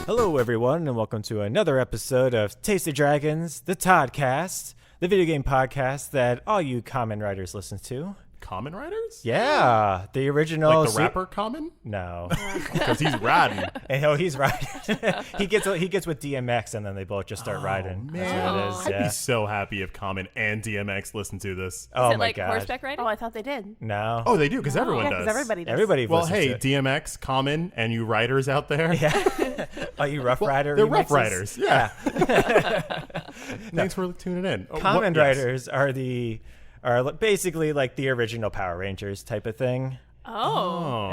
Hello, everyone, and welcome to another episode of Taste of Dragons, the Toddcast, the video game podcast that all you Kamen Riders listen to. Kamen Riders? Yeah, the original. Like the rapper Kamen? No, because he's riding. and he's riding. he gets with DMX, and then they both just start riding. Man, That's what it is. I'd be so happy if Kamen and DMX listened to this. Oh Is it my like god! horseback riding? Oh, I thought they did. No. Oh, they do, because everyone Yeah, does. because everybody does. Everybody. Well, listens hey, to it. DMX, Kamen, and you riders out there. Yeah. Are you Rough Rider? They're Rough remixes? Riders. Yeah. No. Thanks for tuning in. Kamen Yes. Riders are basically like the original Power Rangers type of thing. Oh.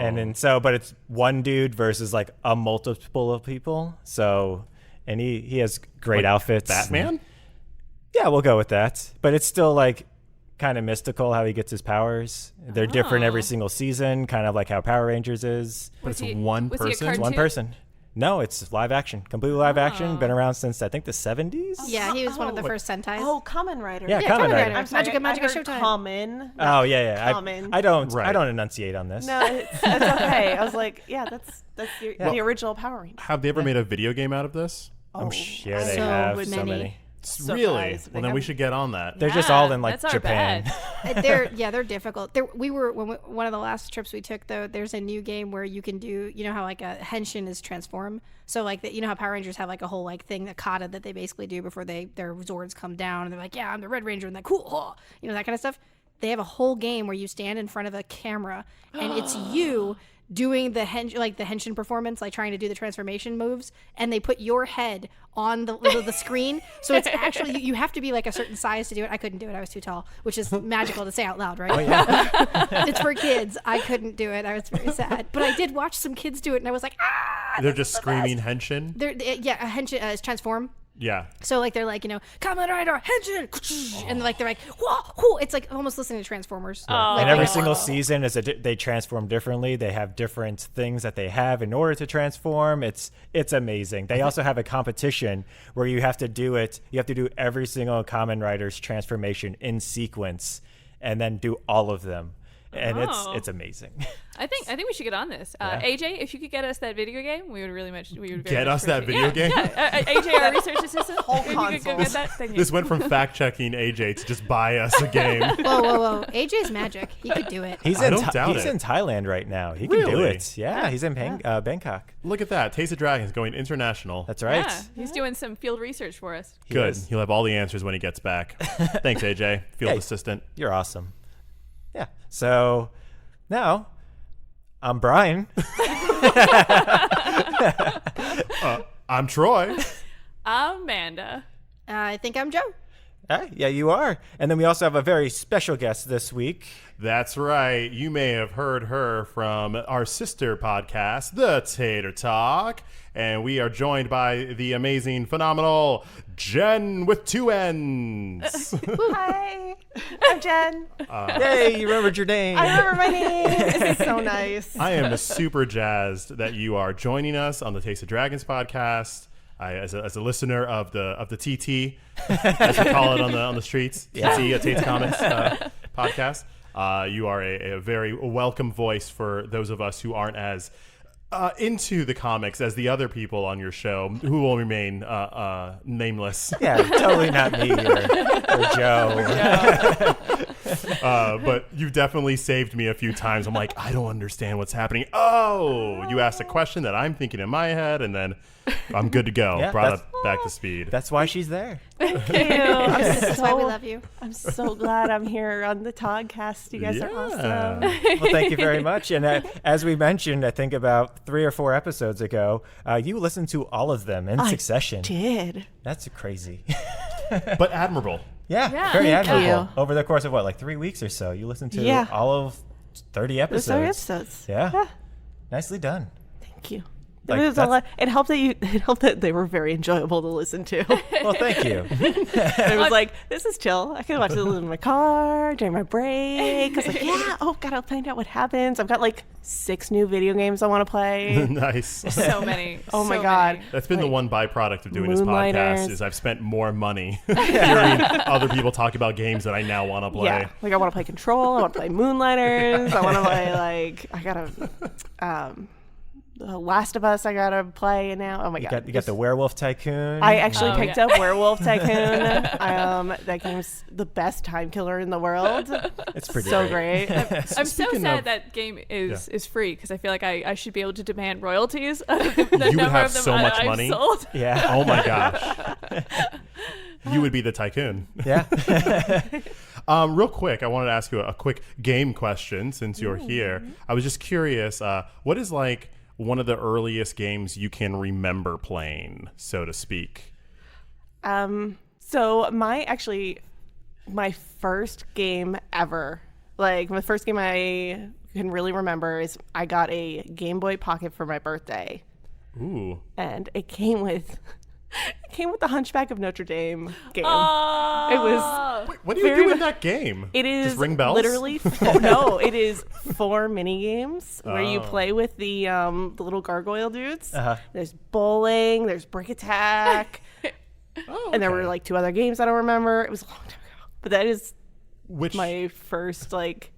But it's one dude versus like a multiple of people. So, and he has great outfits. Batman? Yeah, we'll go with that. But it's still like kind of mystical how he gets his powers. They're different every single season, kind of like how Power Rangers is. But it's one was he a person? cartoon? One person. No, it's live action. Completely live action. Been around since I think the 70s. Yeah, he was one of the first Sentais. Oh, Kamen Rider. Yeah, yeah, Kamen Rider. I'm sorry, Magica I heard Showtime. Common. Oh yeah. Common. I don't Right. enunciate on this. No, it's okay. I was like, yeah, that's the original Power Ranger. Have they ever made a video game out of this? I'm sure they so have so many. many. So really? guys, Well, then we should get on that. They're just all in like that's our Japan. bad. They're difficult. One of the last trips we took though. There's a new game where you can do, you know how like a henshin is transform. So like you know how Power Rangers have like a whole like thing, the kata that they basically do before their Zords come down, and they're like, yeah, I'm the Red Ranger, and that cool, you know, that kind of stuff. They have a whole game where you stand in front of a camera and it's you doing the henshin performance, like trying to do the transformation moves, and they put your head on the screen. So it's actually you have to be like a certain size to do it. I couldn't do it. I was too tall, which is magical to say out loud, right? Oh, yeah. It's for kids. I couldn't do it. I was very sad, but I did watch some kids do it, and I was like, They're just screaming henshin? a henshin is transform. Yeah. So like they're like, you know, Kamen Rider henshin, and like they're like, whoa, it's like almost listening to Transformers. And every single season they transform differently. They have different things that they have in order to transform. It's amazing. They also have a competition where you have to do it. You have to do every single Kamen Rider's transformation in sequence, and then do all of them. And it's amazing. I think we should get on this. AJ, if you could get us that video game, we would very much Get us that video game? Yeah. AJ, our research assistant. Whole if you could go console. get that, thank you. This went from fact-checking AJ to just buy us a game. Whoa. AJ's magic. He could do it. He's I in don't doubt he's it. in Thailand right now. He can do Really? it. Yeah, he's in Bangkok. Look at that. Taste of Dragons going international. That's right. Yeah, he's doing some field research for us. He Good. is. He'll have all the answers when he gets back. Thanks, AJ. Field Yeah. assistant. You're awesome. Yeah. So now I'm Brian. I'm Troy. Amanda. I think I'm Joe. Yeah, you are. And then we also have a very special guest this week. That's right. You may have heard her from our sister podcast, the TaterTalk. And we are joined by the amazing, phenomenal Jenn with 2 N's. Hi, I'm Jen. Yay, you remembered your name. I remember my name. This is so nice. I am super jazzed that you are joining us on the Taste of Dragons podcast. As a listener of the TT, as we call it on the streets, TT, Tate's Comics podcast, you are a very welcome voice for those of us who aren't as into the comics as the other people on your show, who will remain nameless. Yeah, totally not me or Joe. But you've definitely saved me a few times. I'm like, I don't understand what's happening. Oh, you asked a question that I'm thinking in my head, and then I'm good to go. Yeah, Brought it back to speed. That's why she's there. Thank you. That's why we love you. I'm so glad I'm here on the Toddcast. You guys are awesome. Well, thank you very much. And as we mentioned, I think about 3 or 4 episodes ago, you listened to all of them in succession. Did. That's crazy. But admirable. Yeah, Yeah. very Thank admirable. you. Over the course of like 3 weeks or so, you listened to Yeah. all of 30 episodes. Those are episodes. Yeah. Nicely done. Thank you. Like, It was a that's- lot. It helped that they were very enjoyable to listen to. Well, thank you. It was like, this is chill. I can watch this in my car during my break. I was like, yeah, oh God, I'll find out what happens. I've got like 6 new video games I want to play. Nice. So many. Oh my so God. many. That's been the one byproduct of doing this podcast Moonlighters. is I've spent more money hearing other people talk about games that I now want to play. Yeah, like I want to play Control. I want to play Moonlighters. I want to play I gotta The Last of Us I gotta play now. Oh my god! You got the Werewolf Tycoon. I actually picked up Werewolf Tycoon. That game's the best time killer in the world. It's pretty so great. I'm so sad that game is free because I feel like I should be able to demand royalties. You would have so much money. Sold. Yeah. Oh my gosh. You would be the tycoon. Yeah. Real quick, I wanted to ask you a quick game question since you're here. I was just curious, what is like one of the earliest games you can remember playing, so to speak? So my first game ever, like the first game I can really remember is I got a Game Boy Pocket for my birthday. Ooh. And it came with the Hunchback of Notre Dame game. Oh. It was. Wait, what do you do in that game? It is just ring bells? Literally. No, it is 4 mini games where you play with the little gargoyle dudes. There's bowling. There's brick attack. And there were like 2 other games I don't remember. It was a long time ago, but that is my first like.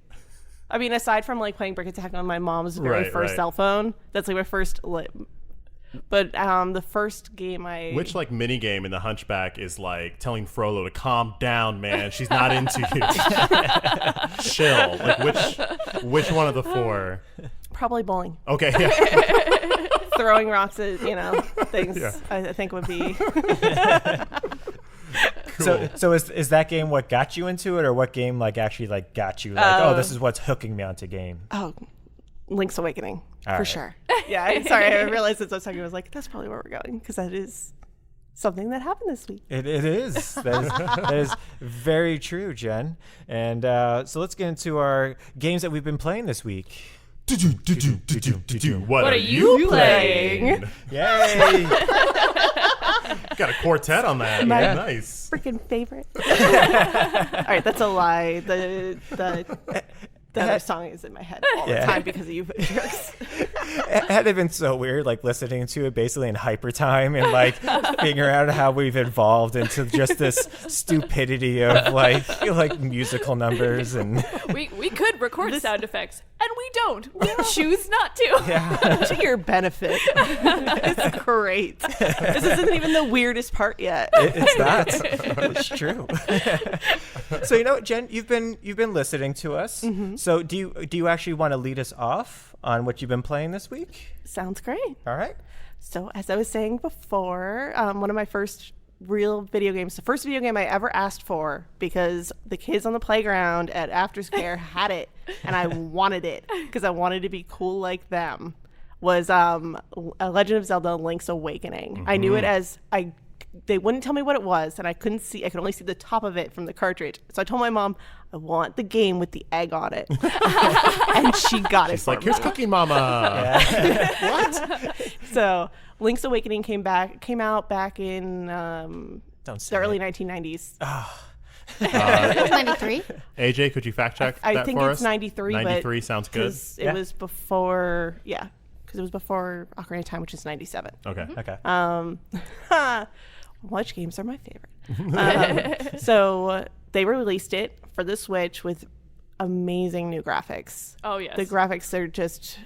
I mean, aside from like playing brick attack on my mom's very first cell phone, that's like my first. But the first game Which like mini game in the Hunchback is like telling Frollo to calm down, man. She's not into you. Chill. Like which one of the 4? Probably bowling. Okay, yeah. Throwing rocks at things. Yeah. I think would be. Cool. So is that game what got you into it, or what game like actually like got you like this is what's hooking me onto game? Oh, Link's Awakening. All for right. sure. Yeah, sorry, I realized as I was talking, I was like, that's probably where we're going, because that is something that happened this week. It is. That is very true, Jen. And so let's get into our games that we've been playing this week. What are you playing? Yay! Got a quartet on that. My nice. Freaking favorite. All right, that's a lie. The other song is in my head all the time because of you jokes. It had been so weird, like listening to it basically in hyper time and like figuring out how we've evolved into just this stupidity of like musical numbers, and we could record sound effects and we don't. We choose not to. To your benefit. It's great. This isn't even the weirdest part yet. It's not. It's true. So you know what, Jen, you've been listening to us. Mm-hmm. So do you actually want to lead us off on what you've been playing this week? Sounds great. All right. So as I was saying before, one of my first real video games, the first video game I ever asked for because the kids on the playground at aftercare had it and I wanted it because I wanted to be cool like them, was A Legend of Zelda Link's Awakening. Mm-hmm. I knew it as they wouldn't tell me what it was, and I could only see the top of it from the cartridge. So I told my mom, I want the game with the egg on it. And she got it. She's like, here's Cookie Mama. What? So Link's Awakening came out back in the early 1990s. It was 93. AJ, could you fact check that for us? I think it's 93. 93 sounds good. It was before, because it was before Ocarina of Time, which is 97. Okay. Which games are my favorite? So they released it for the Switch with amazing new graphics. Oh, yes. The graphics are just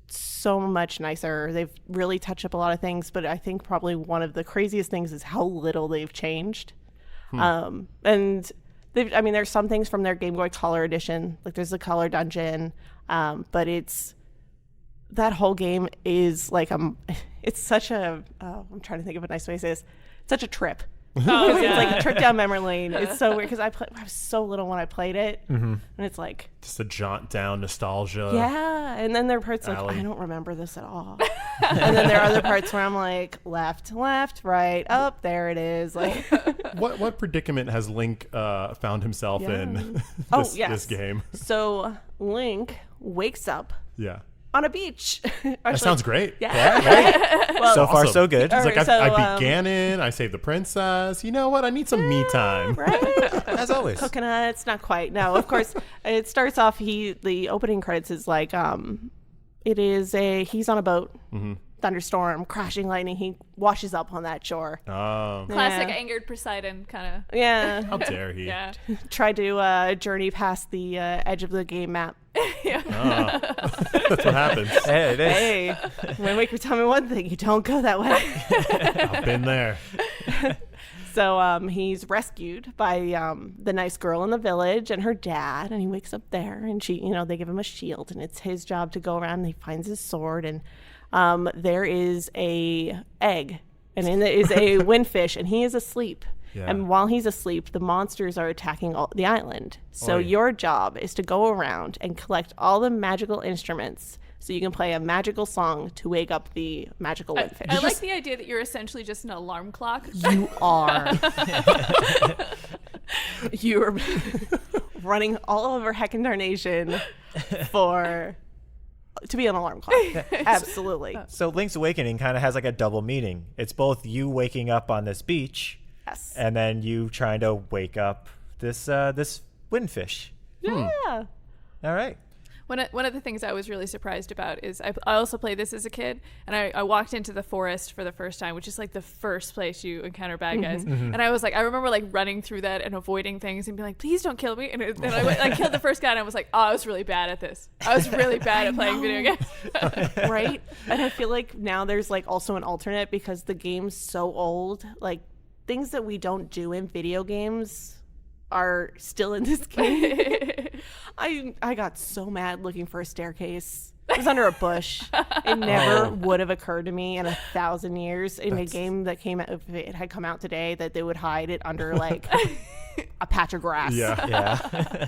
so much nicer. They've really touched up a lot of things, but I think probably one of the craziest things is how little they've changed. And there's some things from their Game Boy Color edition, like there's the Color Dungeon, but that whole game is like it's such a I'm trying to think of a nice way to say this. It's such a trip. It's like a trip down memory lane. It's so weird because I was so little when I played it, and it's like just a jaunt down nostalgia. Yeah, and then there are parts like I don't remember this at all, and then there are other parts where I'm like left, right, up, there it is. Like, what predicament has Link found himself in this game? So Link wakes up. Yeah. On a beach. Actually, that sounds great. Yeah. Well, so far, so good. He's like, I beat Ganon. I saved the princess. You know what? I need some me time. Right? As always. Coconuts, not quite. No, of course. It starts off, the opening credits is like, he's on a boat. Mm-hmm. thunderstorm, crashing lightning, he washes up on that shore. Oh. Classic Yeah. angered Poseidon kind of. Yeah. How dare he? Yeah. Tried to journey past the edge of the game map. Oh. That's what happens. Hey, it is. Hey, Wind Waker, tell me one thing. You don't go that way. I've been there. So he's rescued by the nice girl in the village and her dad, and he wakes up there, and they give him a shield, and it's his job to go around, and he finds his sword, and there is a egg, and in it is a windfish, and he is asleep. Yeah. And while he's asleep, the monsters are attacking the island. So Oy. your job is to go around and collect all the magical instruments so you can play a magical song to wake up the magical windfish. I like the idea that you're essentially just an alarm clock. You are. You are running all over Heckindarnation to be an alarm clock. Absolutely. So Link's Awakening kind of has like a double meaning. It's both you waking up on this beach, Yes. and then you trying to wake up this windfish. Yeah. All right. One of the things I was really surprised about is I also played this as a kid, and I walked into the forest for the first time, which is like the first place you encounter bad guys. And I was like, I remember like running through that and avoiding things and being like, please don't kill me. And then I killed the first guy, and I was like, oh, I was really bad at this. I was really bad at playing video games. Right? And I feel like now there's like also an alternate because the game's so old. Like things that we don't do in video games are still in this game. I got so mad looking for a staircase. It was under a bush. It never would have occurred to me in 1,000 years in a game that came out, if it had come out today, that they would hide it under like a patch of grass. Yeah. Yeah.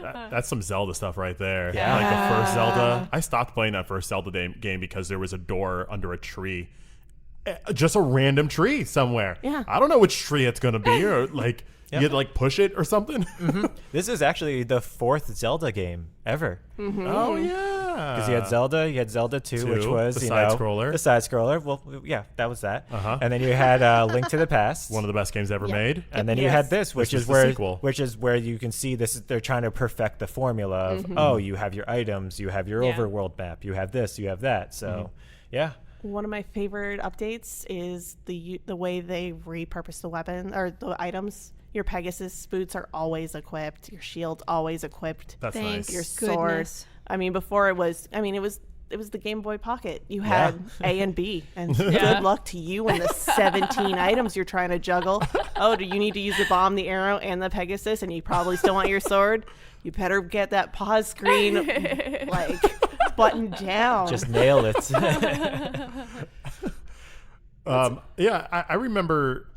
That's some Zelda stuff right there. Yeah. Like the first Zelda. I stopped playing that first Zelda game because there was a door under a tree. Just a random tree somewhere. Yeah. I don't know which tree it's going to be, or like you had to like push it or something. This is actually the 4th Zelda game ever. Oh, yeah. Because you had Zelda 2, which was the side-scroller. The side scroller. Well, yeah, that was that. Uh-huh. And then you had Link to the Past. One of the best games ever made. And then you Yes. had this, which was is the sequel. where you can see this. They're trying to perfect the formula of you have your items, you have your Yeah. overworld map, you have this, you have that. So yeah, One of my favorite updates is the way they repurpose the weapon or the items. Your Pegasus boots are always equipped. Your shield's always equipped. That's Thank nice. Your sword. goodness. I mean, before it was the Game Boy Pocket. You had A and B, and Yeah. good luck to you and the 17 items you're trying to juggle. Oh, do you need to use the bomb, the arrow, and the Pegasus, and you probably still want your sword? You better get that pause screen like buttoned down. just nail it. Yeah, I remember.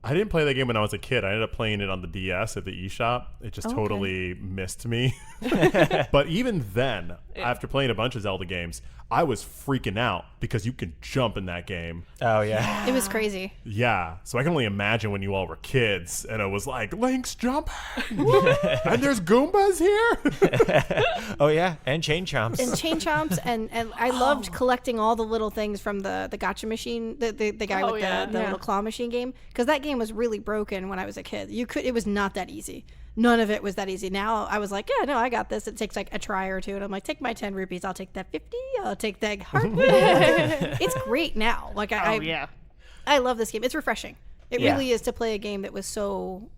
I didn't play that game when I was a kid. I ended up playing it on the DS at the eShop. It just totally missed me. But even then, after playing a bunch of Zelda games, I was freaking out because you can jump in that game. Oh yeah. It was crazy. Yeah, so I can only imagine when you all were kids and it was like, Link's jumping! And there's Goombas here! Oh yeah, and chain chomps. And chain chomps, and I loved collecting all the little things from the gotcha machine, the guy Oh, with yeah. the little claw machine game, because that game was really broken when I was a kid. It was not that easy. None of it was that easy. Now I was like, yeah, no, I got this. It takes like a try or two, and I'm like, take my 10 rupees, I'll take that 50, I'll take that heart. It's great now. Like I love this game. It's refreshing. It Yeah. really is to play a game that was so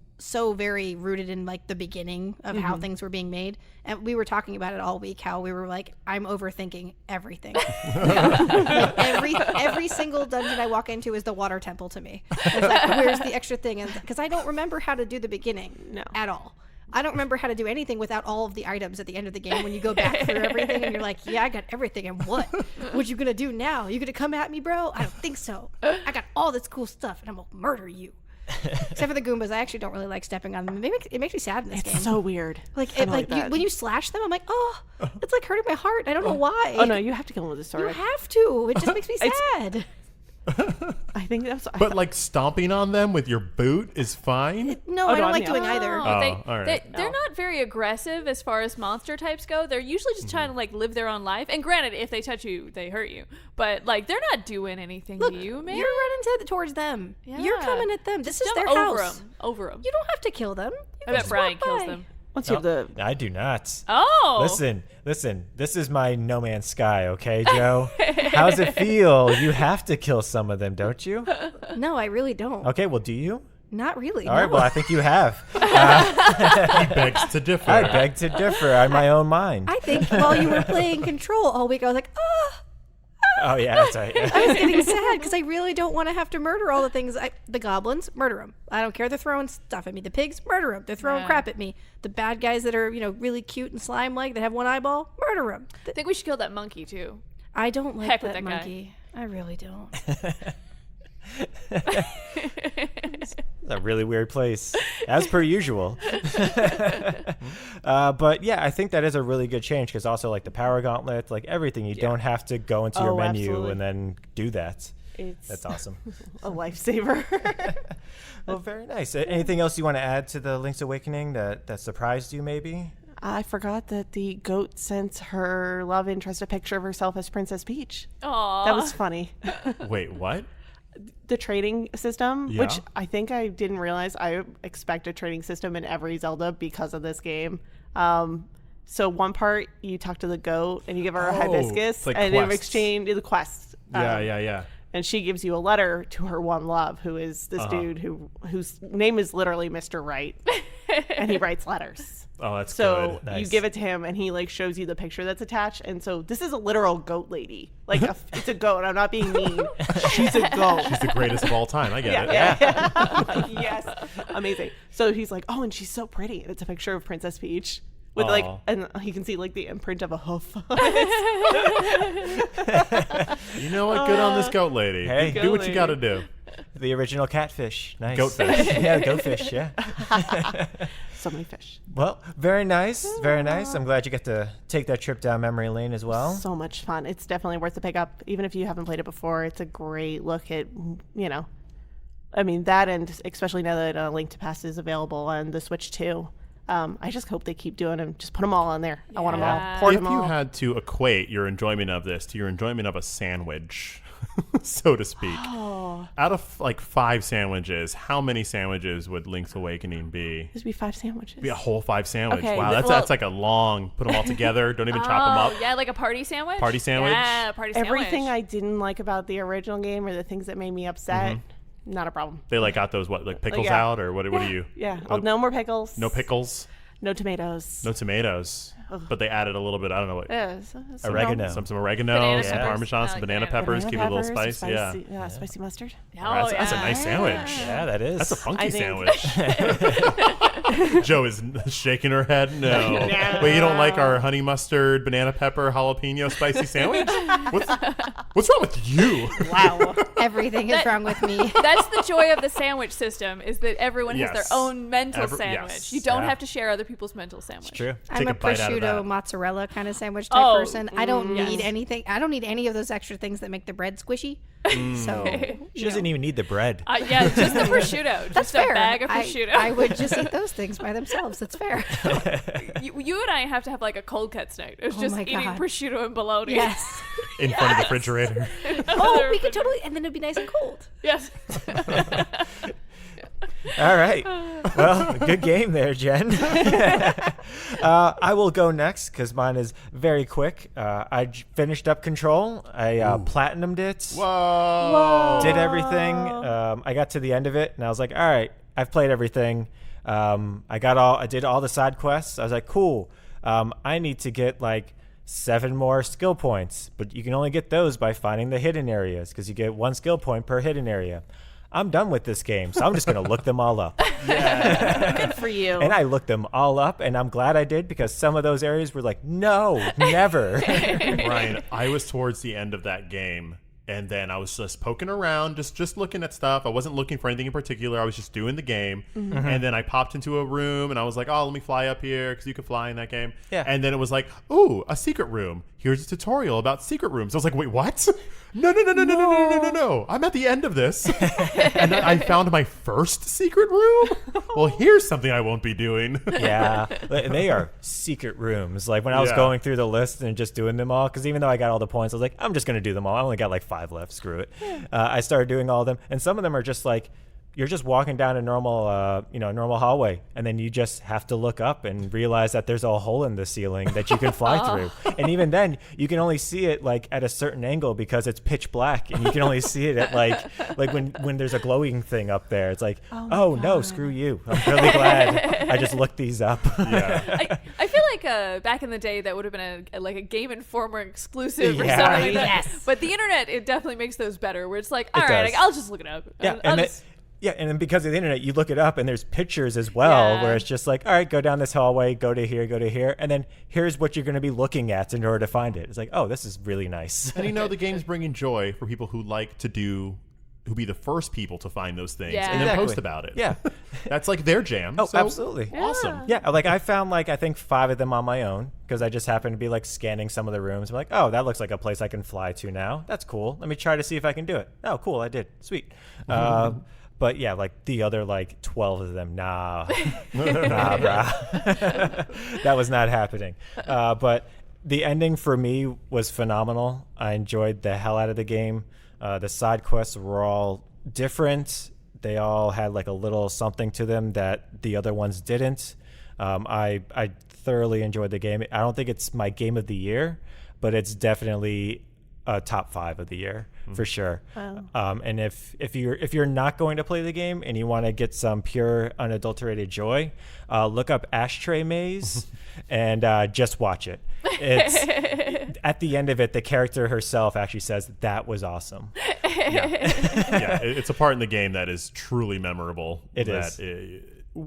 very rooted in like the beginning of how things were being made. And we were talking about it all week, how we were like, I'm overthinking everything. Like every single dungeon I walk into is the water temple to me. It's like, where's the extra thing? And because I don't remember how to do the beginning at all. I don't remember how to do anything without all of the items at the end of the game when you go back through everything and you're like, yeah, I got everything. And what you gonna do now? You gonna come at me, bro? I don't think so. I got all this cool stuff and I'm gonna murder you. Except for the Goombas, I actually don't really like stepping on them. It makes me sad in this game. It's so weird. Like, I don't like you, that. when you slash them, I'm like, oh, it's like hurting my heart. I don't know why. Oh no, you have to kill him with a You sword. have to. It just makes me sad. I think that's. But like stomping on them with your boot is fine? No, Oh, I no, don't I like mean- doing either. Oh, all right. they're not very aggressive as far as monster types go. They're usually just trying to like live their own life. And granted, if they touch you, they hurt you. But like they're not doing anything Look, to you, man. you're running towards them. You're Yeah. coming at them. This is Jump their over house. them. Over them. You don't have to kill them. You I can bet just Brian walk kills by. them. Once you have the I do not. Oh. Listen. This is my No Man's Sky, okay, Joe? How does it feel? You have to kill some of them, don't you? No, I really don't. Okay, well, do you? Not really. All right, no. well, I think you have. He begs to differ. I beg to differ on my own mind. I think while you were playing Control all week, I was like, Oh, yeah, that's right. I was getting sad because I really don't want to have to murder all the things. The goblins, murder them. I don't care. They're throwing stuff at me. The pigs, murder them. They're throwing crap at me. The bad guys that are, really cute and slime-like that have one eyeball, murder them. I think we should kill that monkey too. I don't like Heck with that that guy. monkey. I really don't. It's a really weird place, as per usual. But yeah, I think that is a really good change because also like the power gauntlet, like everything, you don't have to go into your menu absolutely. and then do that. it's That's awesome. a lifesaver. Well, very nice. Anything else you want to add to the Link's Awakening that surprised you maybe? I forgot that the goat sent her love interest a picture of herself as Princess Peach. Aww. That was funny. Wait, what? The trading system, Yeah. which I think I didn't realize. I expect a trading system in every Zelda because of this game. So one part you talk to the goat and you give her a hibiscus, it's like and in quests. exchange the quest. Yeah. And she gives you a letter to her one love, who is this dude whose name is literally Mr. Right, and he writes letters. Oh, that's So good. you Nice. give it to him, and he like shows you the picture that's attached. And so this is a literal goat lady. Like it's a goat. I'm not being mean. She's a goat. She's the greatest of all time. I get it. Yeah. Yes. Amazing. So he's like, oh, and she's so pretty. And it's a picture of Princess Peach with like, Aw. and you can see like the imprint of a hoof. You know what? Good on this goat lady. Hey. Do what you got to do. The original catfish. Nice. Goatfish. Yeah, goatfish, yeah. So many fish. Well, very nice. Very nice. I'm glad you get to take that trip down memory lane as well. So much fun. It's definitely worth the pick up. Even if you haven't played it before, it's a great look at, I mean, that, and especially now that Link to Past is available on the Switch too. I just hope they keep doing them. Just put them all on there. I want them all. Yeah. Port If them you all. had to equate your enjoyment of this to your enjoyment of a sandwich, so to speak, out of like 5 sandwiches, how many sandwiches would Link's Awakening be? There'd be 5 sandwiches. Be a whole 5 sandwich. Okay, Wow, well- that's like a long. Put them all together. Don't even chop them up. Oh, yeah, like a party sandwich? Party sandwich? Yeah, party sandwich. Everything I didn't like about the original game or the things that made me upset, not a problem. They like got those like pickles yeah. out, or what do you? Yeah. Oh, no more pickles. No pickles. No tomatoes. No tomatoes. But they added a little bit. I don't know what. Yeah, so Oregano. Some oregano, Banana some peppers. Parmesan, I some like banana banana peppers. banana Keep it a little peppers, spicy. Yeah. Yeah, spicy mustard. Oh, That's a nice sandwich. Yeah, that is. That's a funky I think- sandwich. Joe is shaking her head. No. Wait, you don't like our honey mustard, banana pepper, jalapeno spicy sandwich? What's wrong with you? Wow. Everything is wrong with me. That's the joy of the sandwich system, is that everyone has Yes. their own mental sandwich. yes. You don't Yeah. have to share other people's mental sandwich. True. I'm Take a a bite out of prosciutto that. mozzarella kind of sandwich type Oh, person. I don't need yes. anything. I don't need any of those extra things that make the bread squishy. So She doesn't even need the bread. Yeah, just the prosciutto. that's Just fair. a bag of prosciutto. I would just eat those things by themselves. That's fair. you and I have to have like a cold cuts night. It's Oh just my eating God. prosciutto and bologna. Yes. In front of the refrigerator. Oh, we could totally, and then it'd be nice and cold. Yes. All right. Well, good game there, Jen. I will go next because mine is very quick. I finished up Control. I platinumed it. Whoa. Did everything. I got to the end of it, and I was like, all right, I've played everything. I did all the side quests. I was like, cool. I need to get like 7 more skill points, but you can only get those by finding the hidden areas because you get 1 skill point per hidden area. I'm done with this game, so I'm just going to look them all up. Good for you. And I looked them all up, and I'm glad I did because some of those areas were like, no, never. Brian, I was towards the end of that game, and then I was just poking around, just looking at stuff. I wasn't looking for anything in particular. I was just doing the game. And then I popped into a room, and I was like, oh, let me fly up here because you can fly in that game. Yeah. And then it was like, ooh, a secret room. Here's a tutorial about secret rooms. I was like, wait, what? No. I'm at the end of this. And then I found my first secret room. Well, here's something I won't be doing. Yeah, they are secret rooms. Like when I was Yeah. going through the list and just doing them all, because even though I got all the points, I was like, I'm just going to do them all. I only got like 5 left. Screw it. I started doing all of them. And some of them are just like you're just walking down a normal, normal hallway, and then you just have to look up and realize that there's a hole in the ceiling that you can fly through. And even then, you can only see it like at a certain angle because it's pitch black, and you can only see it at like when there's a glowing thing up there. It's like, oh no, screw you. I'm really glad I just looked these up. Yeah. I feel like back in the day that would have been a Game Informer exclusive or Yeah. something. Yes. But the internet, it definitely makes those better. Where it's like, all It right, does. I'll just look it up. Yeah, I'll and just- and then because of the internet, you look it up and there's pictures as well, Yeah. where it's just like, all right, go down this hallway, go to here, and then here's what you're going to be looking at in order to find it. It's like, oh, this is really nice. And the game's bringing joy for people who like to who be the first people to find those things Yeah. and then Exactly. post about it. Yeah. That's like their jam. Oh, So, absolutely. Awesome. Yeah, like I found I think 5 of them on my own because I just happened to be like scanning some of the rooms. I'm like, oh, that looks like a place I can fly to now. That's cool. Let me try to see if I can do it. Oh, cool, I did. Sweet. But yeah, like the other 12 of them, nah, brah. That was not happening. But the ending for me was phenomenal. I enjoyed the hell out of the game. The side quests were all different. They all had like a little something to them that the other ones didn't. I thoroughly enjoyed the game. I don't think it's my game of the year, but it's definitely a top 5 of the year for sure. Wow. And if you're not going to play the game and you want to get some pure unadulterated joy, look up Ashtray Maze and just watch it. It's at the end of it, the character herself actually says that was awesome. Yeah, it's a part in the game that is truly memorable. It that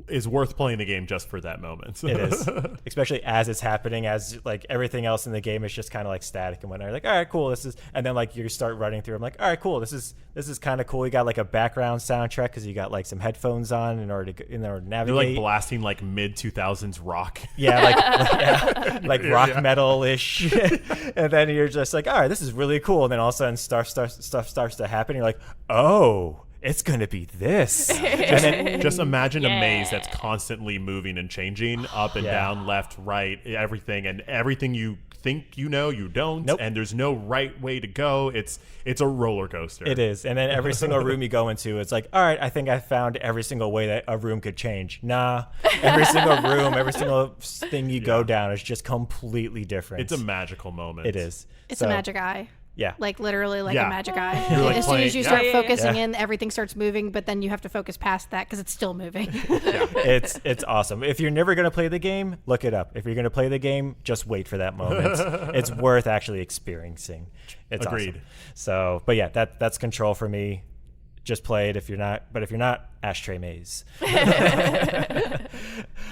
is worth playing the game just for that moment. It is, especially as it's happening, as like everything else in the game is just kind of like static and whatnot. You're like, all right, cool, this is, and then like you start running through. I'm like, all right, cool, this is kind of cool. You got like a background soundtrack because you got like some headphones on in order to You're navigate. like blasting like mid 2000s rock. Yeah, like rock metal ish, and then you're just like, all right, this is really cool. And then all of a sudden, stuff starts to happen. You're like, oh, it's gonna be this. And then Just imagine a maze that's constantly moving and changing up and down, left, right, everything, and everything you think you know, you don't. Nope. And there's no right way to go. It's a roller coaster. it is. And then every single room you go into, it's like, all right, I think I found every single way that a room could change. Nah, every single room, every single thing you go down is just completely different. It's a magical moment. It is. It's So, a magic eye. Yeah. Like literally like Yeah. a magic eye. You're, like, as soon as playing- you yeah. start Yeah, yeah, focusing yeah. in, everything starts moving, but then you have to focus past that because it's still moving. It's awesome. If you're never going to play the game, look it up. If you're going to play the game, just wait for that moment. It's worth actually experiencing. It's Agreed. awesome. So, but yeah, that's Control for me. Just play it if you're not, Ashtray Maze.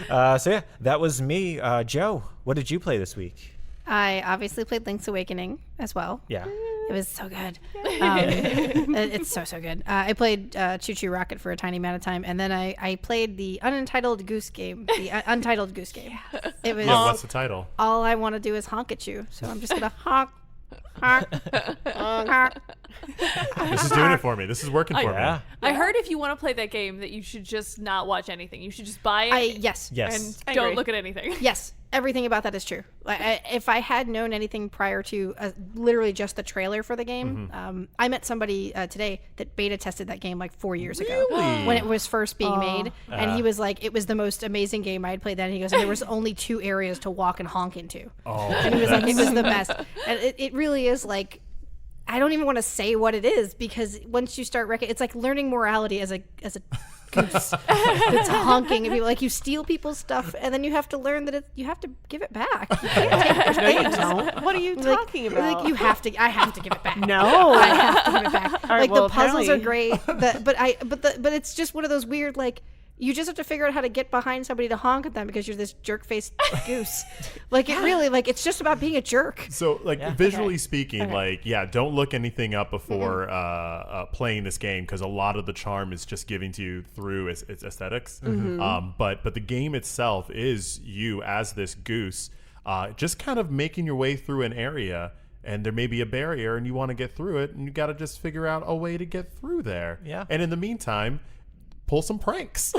So yeah, that was me. Joe, what did you play this week? I obviously played Link's Awakening as well. Yeah. It was so good. It's so good. I played Choo Choo Rocket for a tiny amount of time, and then I played the Untitled Goose game. Untitled Goose game. It was Yeah, what's the title? all I want to do is honk at you. So I'm just gonna honk, honk, honk. This is doing it for me. This is working for Yeah. me. I heard if you want to play that game that you should just not watch anything. You should just buy it Yes. Yes. and I don't agree. look at anything. Yes, everything about that is true. If I had known anything prior to literally just the trailer for the game, I met somebody today that beta tested that game like 4 years ago when it was first being made, and he was like, it was the most amazing game I had played. Then and he goes, and there was only 2 areas to walk and honk into, and he was like, it was the best, and it really is like. I don't even want to say what it is because once you start it's like learning morality as a goose. It's honking and people like you steal people's stuff and then you have to learn that you have to give it back. You can't take their things. What are you Like- talking about? Like you have to. I have to give it back. No. I have to give it back. right, Like well, the puzzles are apparently- great, but it's just one of those weird like. You just have to figure out how to get behind somebody to honk at them because you're this jerk-faced goose. Like it really, like it's just about being a jerk. So, like, visually speaking, like, don't look anything up before playing this game because a lot of the charm is just giving to you through its aesthetics. But the game itself is you as this goose, just kind of making your way through an area. And there may be a barrier, and you want to get through it, and you got to just figure out a way to get through there. Yeah. And in the meantime, pull some pranks.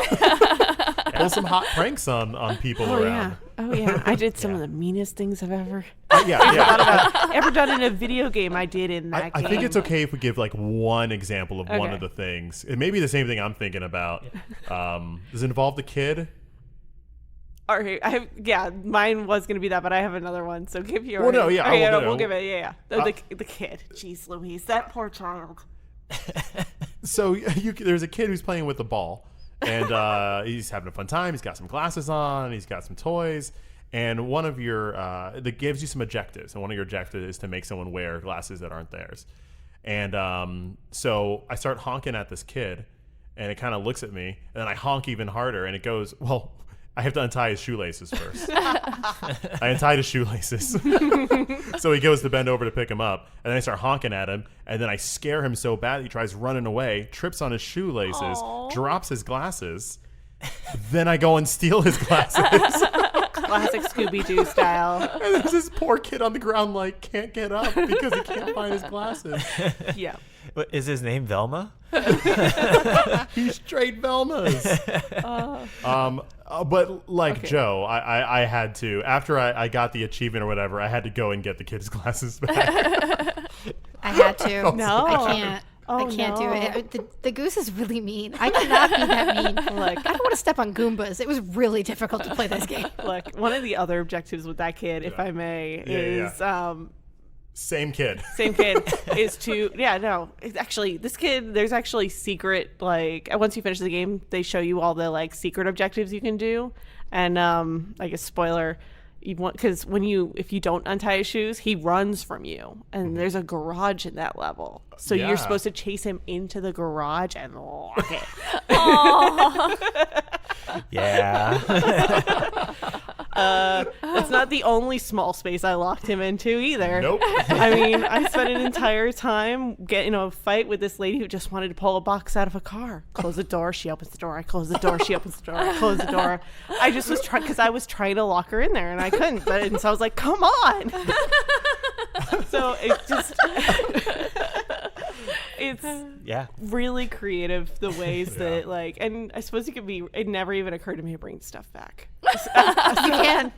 pull some hot pranks on people around. Oh yeah, I did some of the meanest things I've ever Yeah. done in a video game. I did in that I game. think it's okay if we give like one example of one of the things. It may be the same thing I'm thinking about. Does it involve the kid? All right, mine was gonna be that, but I have another one. So give yours. Well, no, yeah, we'll give it. Yeah. The kid. Jeez, Louise, that poor child. So there's a kid who's playing with the ball, and he's having a fun time. He's got some glasses on. He's got some toys. And one of your that gives you some objectives, and one of your objectives is to make someone wear glasses that aren't theirs. And so I start honking at this kid, and it kind of looks at me, and then I honk even harder, and it goes, well, I have to untie his shoelaces first. I untied his shoelaces. So he goes to bend over to pick him up, and then I start honking at him, and then I scare him so bad he tries running away, trips on his shoelaces, drops his glasses. Then I go and steal his glasses. Classic Scooby-Doo style. And there's this poor kid on the ground like can't get up because he can't find his glasses. Yeah. But is his name Velma? He straight Velmas. But like Joe, I had to, after I got the achievement or whatever, I had to go and get the kid's glasses back. I had to. No. I can't. I can't do it. The goose is really mean. I cannot be that mean. Look, I don't want to step on Goombas. It was really difficult to play this game. Look, one of the other objectives with that kid, if I may, is Same kid. is to it's actually this kid. There's actually secret, like, once you finish the game, they show you all the like secret objectives you can do, and I guess spoiler. Because if you don't untie his shoes, he runs from you, and there's a garage in that level, so you're supposed to chase him into the garage and lock it. Yeah. It's not the only small space I locked him into either. Nope. I mean, I spent an entire time getting a fight with this lady who just wanted to pull a box out of a car. Close the door, she opens the door. I close the door, she opens the door. I close the door. I just was trying, because I was trying to lock her in there and I couldn't. And so I was like, come on. So it just... It's really creative, the ways that, like, and I suppose it never even occurred to me to bring stuff back. You can.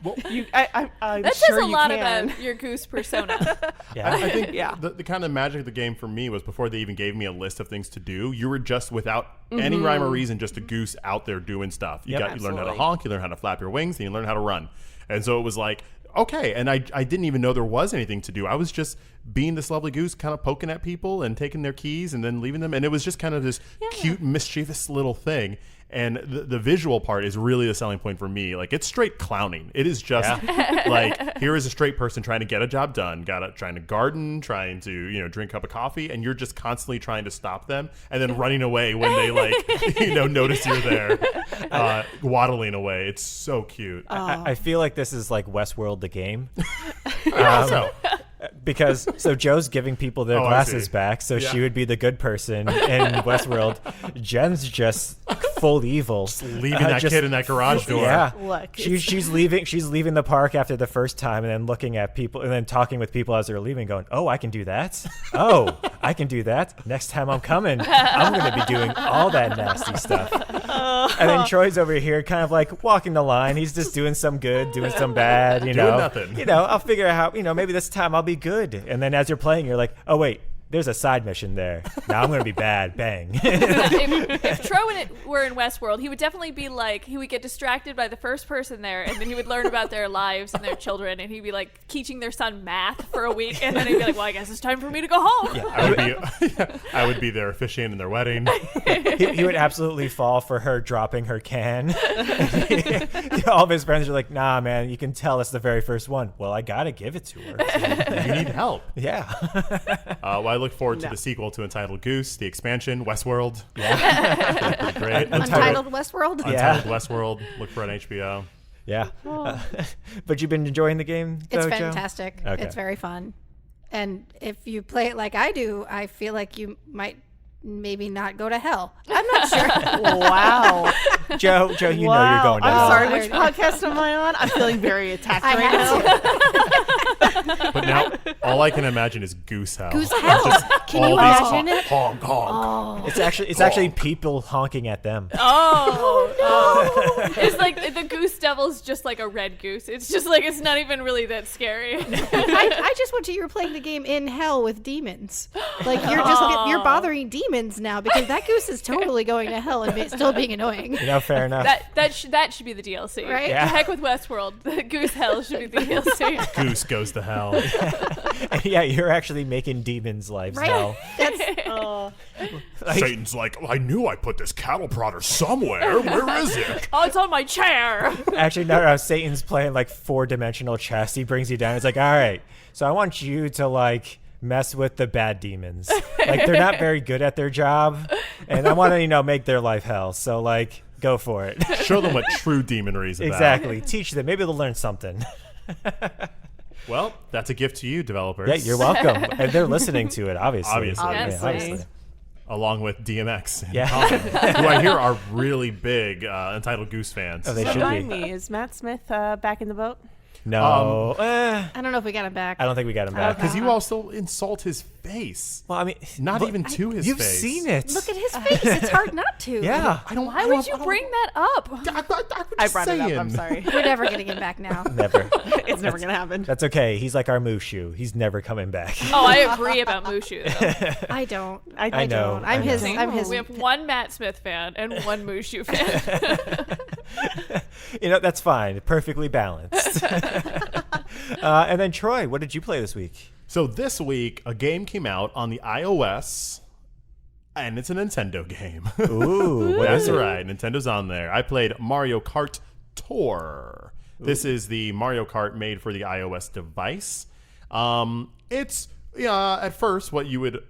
I'm That sure says a you lot can. about your goose persona. I think the kind of magic of the game for me was before they even gave me a list of things to do, you were just without any rhyme or reason, just a goose out there doing stuff. You learned how to honk, you learned how to flap your wings, and you learned how to run. And so it was like, okay, and I didn't even know there was anything to do. I was just being this lovely goose, kind of poking at people and taking their keys and then leaving them. And it was just kind of this cute, mischievous little thing. And the visual part is really the selling point for me. Like, it's straight clowning. It is just like, here is a straight person trying to get a job done, trying to garden, trying to, drink a cup of coffee, and you're just constantly trying to stop them and then running away when they notice you're there, waddling away. It's so cute. I feel like this is like Westworld the game. So Because Joe's giving people their glasses back, so she would be the good person in Westworld. Jenn's just full evil, just leaving that kid in that garage door. Yeah, look, she's leaving the park after the first time, and then looking at people, and then talking with people as they're leaving, going, "Oh, I can do that. Oh, I can do that. Next time I'm coming, I'm going to be doing all that nasty stuff." And then Troy's over here, kind of like walking the line. He's just doing some good, doing some bad. Doing nothing. I'll figure out how. Maybe this time I'll be good. And then as you're playing, you're like, oh wait, there's a side mission there. Now I'm going to be bad. Bang. if Tro were in Westworld, he would definitely be like, he would get distracted by the first person there, and then he would learn about their lives and their children, and he'd be like teaching their son math for a week, and then he'd be like, well, I guess it's time for me to go home. Yeah, I would be there officiating their wedding. He would absolutely fall for her dropping her can. All of his friends are like, nah, man, you can tell it's the very first one. Well, I got to give it to her. You need help. Yeah. I look forward to the sequel to Untitled Goose, the expansion, Westworld. Yeah. Pretty great. Untitled Westworld? Untitled Westworld. Look for it on HBO. Yeah. But you've been enjoying the game, though, It's Joe? fantastic. Okay. It's very fun. And if you play it like I do, I feel like you might maybe not go to hell. I'm not sure. Wow. Joe, you know you're Wow. going to I'm hell. sorry, which podcast am I on? I'm feeling very attacked I right have now. But now all I can imagine is goose hell. Goose hell. Can you imagine it? Honk, honk. It's actually people honking at them. Oh, no. It's like the goose devil's just like a red goose. It's just like, it's not even really that scary. I just went to you were playing the game in hell with demons. Like you're bothering demons now because that goose is totally going to hell and still being annoying. Fair enough. That should be the DLC. Right? The heck with Westworld. The goose hell should be the DLC. Goose goes to hell. Yeah, you're actually making demons' lives Right? hell. That's Satan's like, I knew I put this cattle prodder somewhere. Where is it? Oh, it's on my chair. Actually, no, Satan's playing like 4-dimensional chess. He brings you down. It's like, all right, so I want you to like mess with the bad demons. Like they're not very good at their job, and I want to make their life hell. So like, go for it. Show them what true demonry is about. Exactly. Teach them. Maybe they'll learn something. Well, that's a gift to you, developers. Yeah, you're welcome. And they're listening to it, obviously. Obviously. Yes. obviously. Along with DMX and Yeah. Thompson, who I hear are really big Untitled Goose fans. Oh, they should Remind be. me, is Matt Smith back in the boat? No. I don't know if we got him back. I don't think we got him back. Because you also insult his face. Well, I mean, Not even to his you've face. seen it. Look at his face. It's hard not to. Yeah. Why would you bring that up? I brought it up. I'm sorry. We're never getting him back now. Never. It's never gonna happen. That's okay. He's like our Mushu. He's never coming back. Oh, I agree about Mushu, though. I don't. I know. don't. I'm I know. his. I'm his. We have one Matt Smith fan and one Mushu fan. That's fine. Perfectly balanced. And then Troy, what did you play this week? So this week, a game came out on the iOS, and it's a Nintendo game. Ooh, what That's is it? right. Nintendo's on there. I played Mario Kart Tour. This is the Mario Kart made for the iOS device. It's at first what you would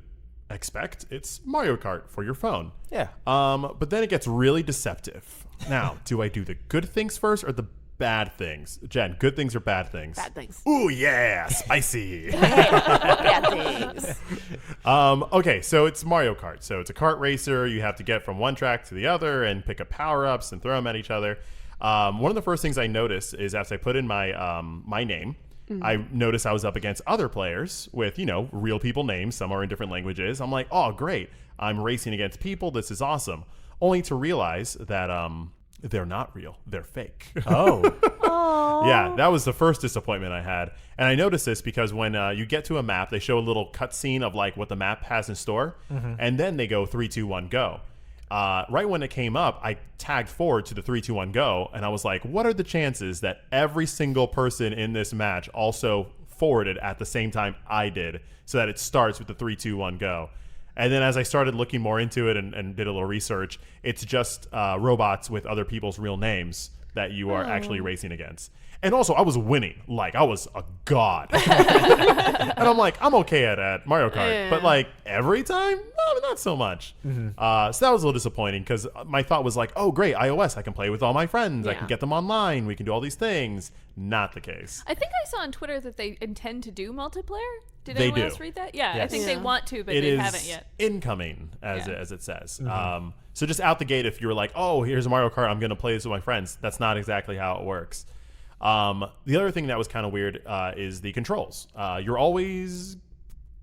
expect. It's Mario Kart for your phone. Yeah. But then it gets really deceptive. Now, do I do the good things first or the bad things? Jen, good things or bad things? Bad things. Ooh, yeah, spicy. Bad things. Okay, so it's Mario Kart. So it's a kart racer. You have to get from one track to the other and pick up power-ups and throw them at each other. One of the first things I noticed is after I put in my my name, I noticed I was up against other players with, real people names. Some are in different languages. I'm like, oh, great. I'm racing against people. This is awesome. Only to realize that they're not real. They're fake. Oh. Yeah, that was the first disappointment I had. And I noticed this because when you get to a map, they show a little cutscene of like what the map has in store. And then they go 3, 2, 1, go. Right when it came up, I tagged forward to the 3, 2, 1, go. And I was like, what are the chances that every single person in this match also forwarded at the same time I did so that it starts with the 3, 2, 1, go? And then as I started looking more into it and did a little research, it's just robots with other people's real names that you are actually racing against. And also, I was winning. Like, I was a god. And I'm like, I'm okay at Mario Kart. But, like, every time? No, not so much. So that was a little disappointing because my thought was like, oh, great, iOS. I can play with all my friends. I can get them online. We can do all these things. Not the case. I think I saw on Twitter that they intend to do multiplayer. Did They anyone do. else read that? Yeah, I Yes. think they want to, but It they is haven't yet. incoming, as Yeah. it says. So just out the gate, if you're like, oh, here's a Mario Kart, I'm going to play this with my friends, that's not exactly how it works. The other thing that was kind of weird is the controls. You're always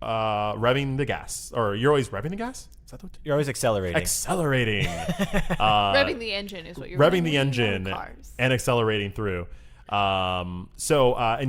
revving the gas. Or you're always revving the gas? Is that what? You're always accelerating. Accelerating. Revving the engine is what you're Revving the engine cars. and accelerating through. And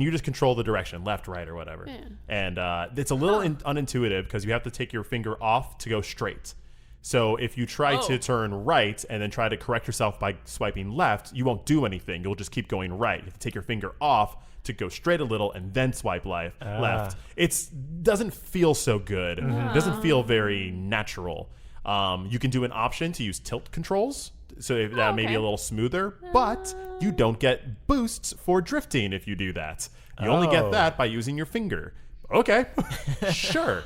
you just control the direction, left, right, or whatever. And it's a little unintuitive because you have to take your finger off to go straight. So if you try to turn right and then try to correct yourself by swiping left, you won't do anything. You'll just keep going right. You have to take your finger off to go straight a little and then swipe left. It doesn't feel so good. It doesn't feel very natural. You can do an option to use tilt controls. So that may be a little smoother, but you don't get boosts for drifting if you do that. You only get that by using your finger. Okay, sure.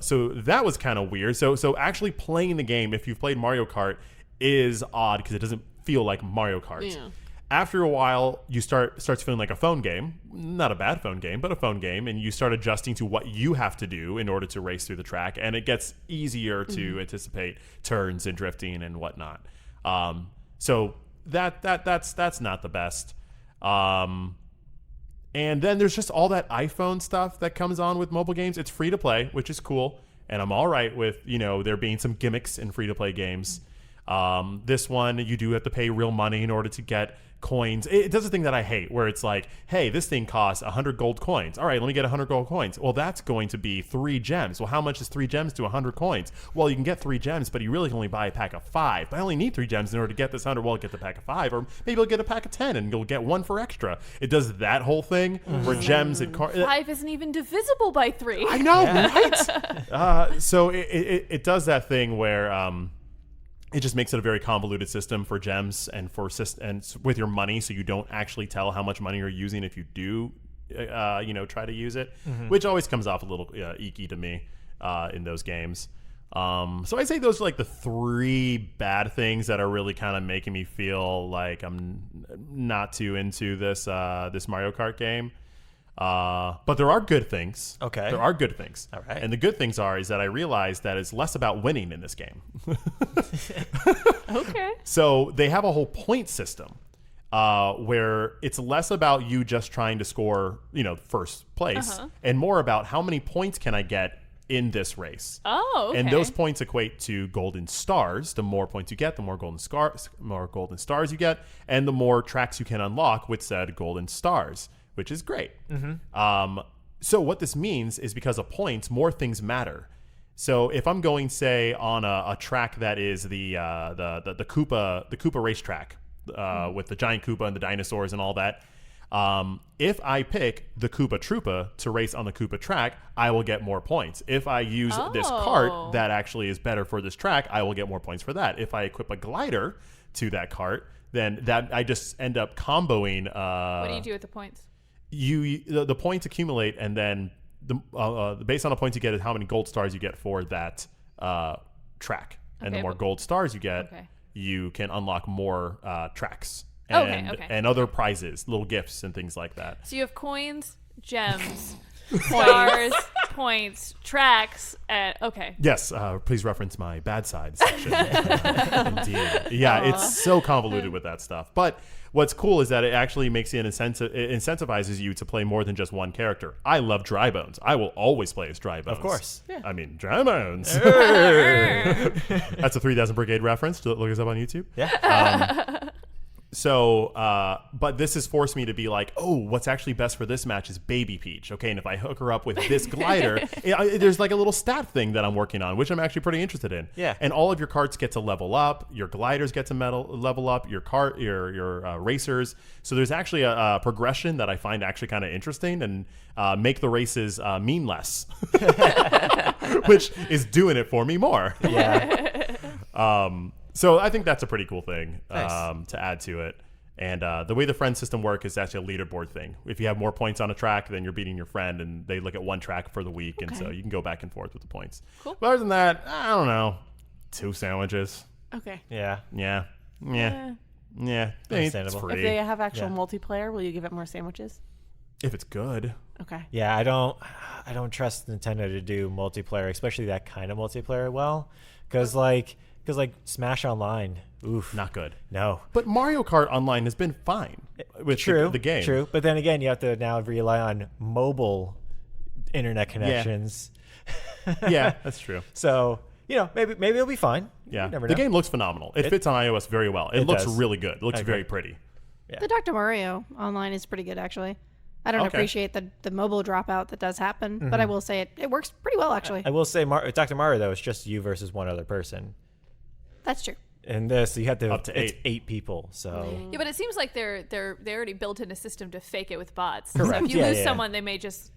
So that was kind of weird. So actually playing the game, if you've played Mario Kart, is odd because it doesn't feel like Mario Kart. After a while, you starts feeling like a phone game. Not a bad phone game, but a phone game. And you start adjusting to what you have to do in order to race through the track. And it gets easier to anticipate turns and drifting and whatnot. So that's not the best. And then there's just all that iPhone stuff that comes on with mobile games. It's free to play, which is cool. And I'm all right with, there being some gimmicks in free to play games. This one, you do have to pay real money in order to get coins. It does a thing that I hate where it's like, hey, this thing costs 100 gold coins. All right, let me get 100 gold coins. Well, that's going to be 3 gems. Well, how much is 3 gems to 100 coins? Well, you can get 3 gems, but you really can only buy a pack of 5. But I only need 3 gems in order to get this 100. Well, get the pack of 5, or maybe you'll get a pack of 10 and you'll get 1 for extra. It does that whole thing where gems and 5 isn't even divisible by 3. I know, right? So it does that thing where it just makes it a very convoluted system for gems and and with your money, so you don't actually tell how much money you're using if you do, try to use it, which always comes off a little icky to me in those games. So I'd say those are like the 3 bad things that are really kind of making me feel like I'm not too into this Mario Kart game. But there are good things. Okay. There are good things. All right. And the good things is that I realized that it's less about winning in this game. Okay. So they have a whole point system where it's less about you just trying to score, first place, and more about how many points can I get in this race. Oh, okay. And those points equate to golden stars. The more points you get, the more golden stars you get, and the more tracks you can unlock with said golden stars, which is great. So what this means is because of points, more things matter. So if I'm going, say, on a track that is the Koopa racetrack with the giant Koopa and the dinosaurs and all that, if I pick the Koopa Troopa to race on the Koopa track, I will get more points. If I use this cart that actually is better for this track, I will get more points for that. If I equip a glider to that cart, then that I just end up comboing. What do you do with the points? The points accumulate, and then based on the points you get is how many gold stars you get for that track. And the more gold stars you get, you can unlock more tracks and other prizes, little gifts and things like that. So you have coins, gems, stars, points, tracks, and Yes, please reference my bad side section. Indeed. Yeah, it's so convoluted with that stuff. But what's cool is that it actually makes it incentivizes you to play more than just one character. I love Dry Bones. I will always play as Dry Bones. Of course. Yeah. I mean, Dry Bones. That's a 3000 Brigade reference. Look us up on YouTube. Yeah. But this has forced me to be like, oh, what's actually best for this match is Baby Peach. Okay, and if I hook her up with this glider, there's like a little stat thing that I'm working on, which I'm actually pretty interested in. Yeah. And all of your carts get to level up, your gliders get to level up, your racers. So there's actually a progression that I find actually kind of interesting and make the races mean less, which is doing it for me more. Yeah. So I think that's a pretty cool thing Nice. to add to it. And the way the friend system works is actually a leaderboard thing. If you have more points on a track, then you're beating your friend, and they look at one track for the week, and so you can go back and forth with the points. Cool. But other than that, I don't know. 2 sandwiches. Okay. Yeah. Yeah. It's Understandable. free. If they have actual Yeah. multiplayer, will you give it more sandwiches? If it's good. Okay. Yeah, I don't trust Nintendo to do multiplayer, especially that kind of multiplayer well, because like Smash Online, oof, Not good. no. But Mario Kart Online has been fine with the game. True, but then again, you have to now rely on mobile internet connections. Yeah, that's true. So maybe it'll be fine. Yeah, You never the know. game looks phenomenal. It fits on iOS very well. It looks does. really good. It looks I agree. very pretty. The Dr. Mario online is pretty good, actually. I don't Okay. appreciate the mobile dropout that does happen, but I will say it works pretty well, actually. I will say, Dr. Mario though, it's just you versus one other person. That's true. And this, you have to Up to it's 8. 8 people. So Yeah, but it seems like they already built in a system to fake it with bots. Correct. So if you Yeah, lose yeah. someone, they may just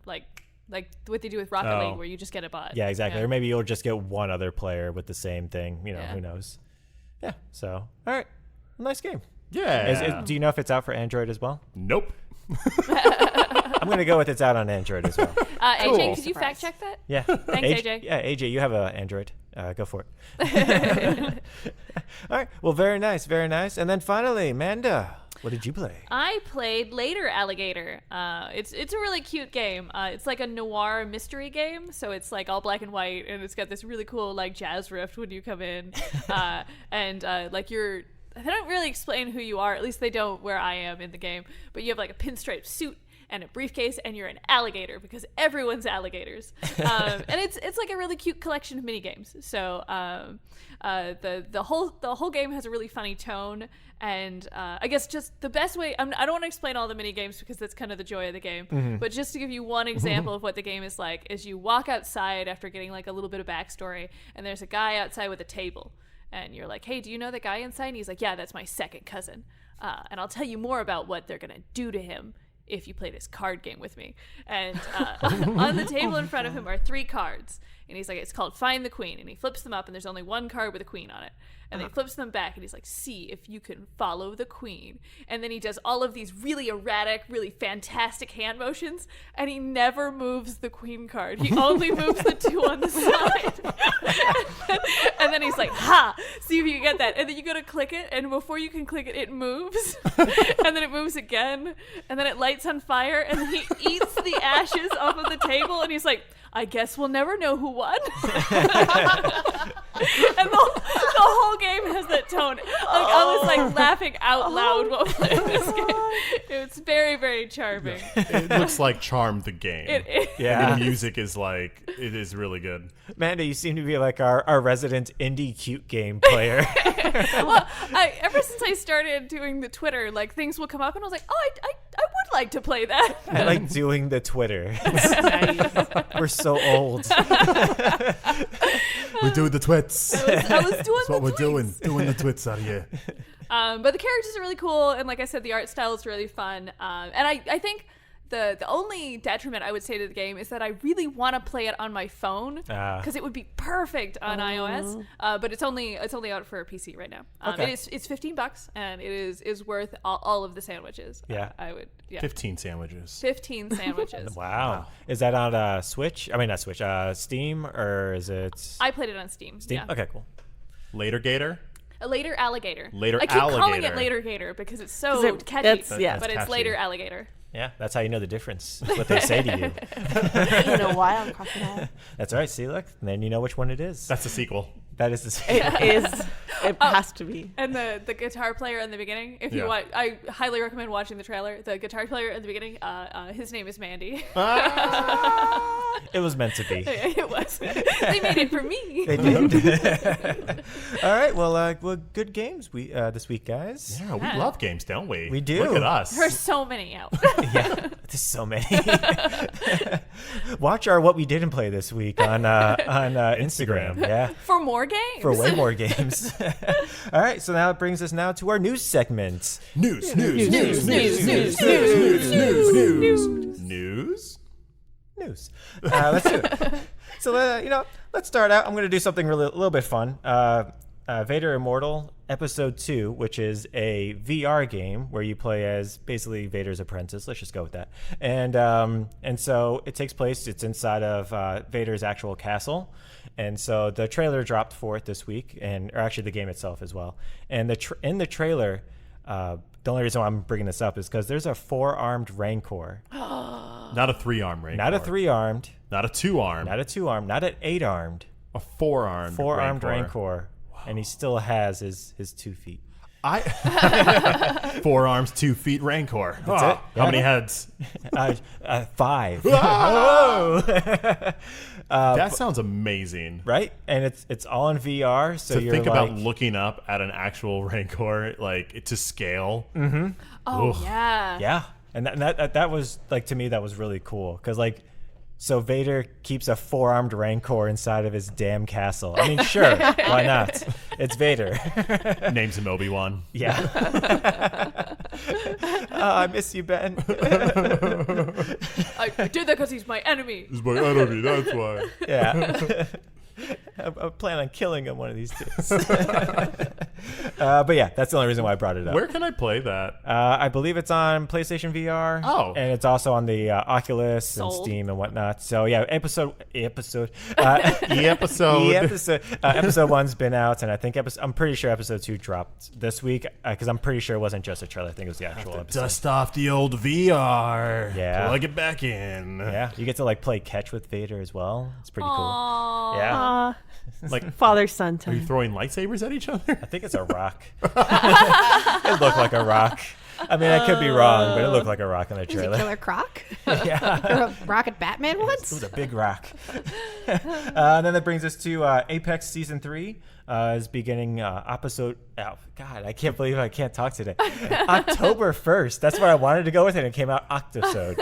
like what they do with Rocket Oh. League, where you just get a bot. yeah, exactly. Or maybe you'll just get one other player with the same thing. Yeah. Who knows? Yeah. So all right, nice game. Yeah. Do you know if it's out for Android as well? Nope. I'm gonna go with it's out on Android as well. AJ, could you Surprise. fact check that? Yeah. Thanks, AJ. Yeah, AJ, you have an Android. Go for it. All right. Well, very nice, very nice. And then finally, Manda. What did you play? I played Later Alligator. It's a really cute game. It's like a noir mystery game, so it's like all black and white, and it's got this really cool like jazz riff when you come in, and like you're. They don't really explain who you are. At least they don't where I am in the game. But you have like a pinstripe suit and a briefcase, and you're an alligator because everyone's alligators. And it's like a really cute collection of mini games. So the whole game has a really funny tone, and I guess just the best way. I don't want to explain all the mini games because that's kind of the joy of the game. But just to give you one example of what the game is like, is you walk outside after getting like a little bit of backstory, and there's a guy outside with a table, and you're like, "Hey, do you know the guy inside?" And he's like, "Yeah, that's my second cousin, and I'll tell you more about what they're gonna do to him if you play this card game with me." And on the table in front of him are 3 cards. And he's like, it's called Find the Queen. And he flips them up, and there's only one card with a queen on it. And then he flips them back, and he's like, see if you can follow the queen. And then he does all of these really erratic, really fantastic hand motions, and he never moves the queen card. He only moves the 2 on the side. And then he's like, ha, see if you can get that. And then you go to click it, and before you can click it, it moves. And then it moves again, and then it lights on fire, and then he eats the ashes off of the table, and he's like, I guess we'll never know who won. And the whole game has that tone. Like I was like laughing out loud while playing this game. It's very, very charming. It looks like Charmed the game. Yeah. And the music is like, it is really good. Amanda, you seem to be like our resident indie cute game player. Well, ever since I started doing the Twitter, like things will come up, and I was like, oh, I would like to play that. I like doing the Twitter. We're so old. We're doing the twits. I was doing That's what we're tweets. doing the twits out here. But the characters are really cool, and like I said, the art style is really fun. And I think the only detriment I would say to the game is that I really want to play it on my phone because it would be perfect on iOS. But it's only out for PC right now. Okay. It's $15, and it is worth all of the sandwiches. Yeah. I would. Yeah. 15 sandwiches. 15 sandwiches. Wow. Is that on Switch? I mean, not Switch. Steam, or is it? I played it on Steam. Steam. Yeah. Okay, cool. Later Gator? A Later Alligator. Later I keep calling Alligator. it Later Gator because it's so catchy. it's but catchy. it's Later Alligator. Yeah, that's how you know the difference. What they say to you. You know why I'm crocodile? That's right. See, look, and then you know which one it is. That's the sequel. That is the It is. It has to be. And the guitar player in the beginning, if you Yeah. watch, I highly recommend watching the trailer. The guitar player in the beginning, his name is Mandy. It was meant to be. It was. They made it for me. They did. All right. Well, good games this week, guys. Yeah, we love games, don't we? We do. Look at us. There's so many out. Yeah, there's so many. Watch our What We Didn't Play this week on Instagram. Yeah. For more games. For way more games. All right, so now it brings us now to our news segment. News. Let's do it. So, let's start out. I'm going to do something a little bit fun. Vader Immortal Episode 2, which is a VR game where you play as basically Vader's apprentice. Let's just go with that. And so it takes place. It's inside of Vader's actual castle. And so the trailer dropped for it this week, or actually the game itself as well. And in the trailer, the only reason why I'm bringing this up is because there's a 4-armed Rancor. Not a 3-armed Rancor. Not a 3-armed. Not a 2-armed. Not a 2-armed. Not an 8-armed. A 4-armed. 4-armed Rancor. Wow. And he still has his 2 feet. 4 arms, 2 feet Rancor. That's it. How many heads? 5. Whoa! That sounds amazing. Right? And it's all in VR. So to think about looking up at an actual Rancor, like to scale. Mm-hmm. Oh, Ugh. yeah. Yeah. And that was, like, to me, that was really cool. Because, like, so Vader keeps a 4-armed Rancor inside of his damn castle. I mean, sure, why not? It's Vader. Names him Obi-Wan. Yeah. I miss you, Ben. I did that because he's my enemy. He's my enemy, that's why. Yeah. I plan on killing him one of these days. But yeah, that's the only reason why I brought it up. Where can I play that? I believe it's on PlayStation VR. Oh. And it's also on the Oculus and Sold. Steam and whatnot. So yeah, episode episode. episode 1's been out, and I think I'm pretty sure episode 2 dropped this week, because I'm pretty sure it wasn't just a trailer. I think it was the actual episode. Dust off the old VR. Yeah. Plug it back in. Yeah, you get to like play catch with Vader as well. It's pretty cool. Aww. Yeah, Like, Father-son are you time. throwing lightsabers at each other? I think it's a rock. It looked like a rock. I mean, I could be wrong, but it looked like a rock in the Is it trailer. Killer Croc? Yeah. Or a Rocket Batman It once? was a big rock. And then that brings us to Apex Season 3. Is beginning episode. Oh, God, I can't believe I can't talk today. October 1st. That's what I wanted to go with, and it came out Octosode.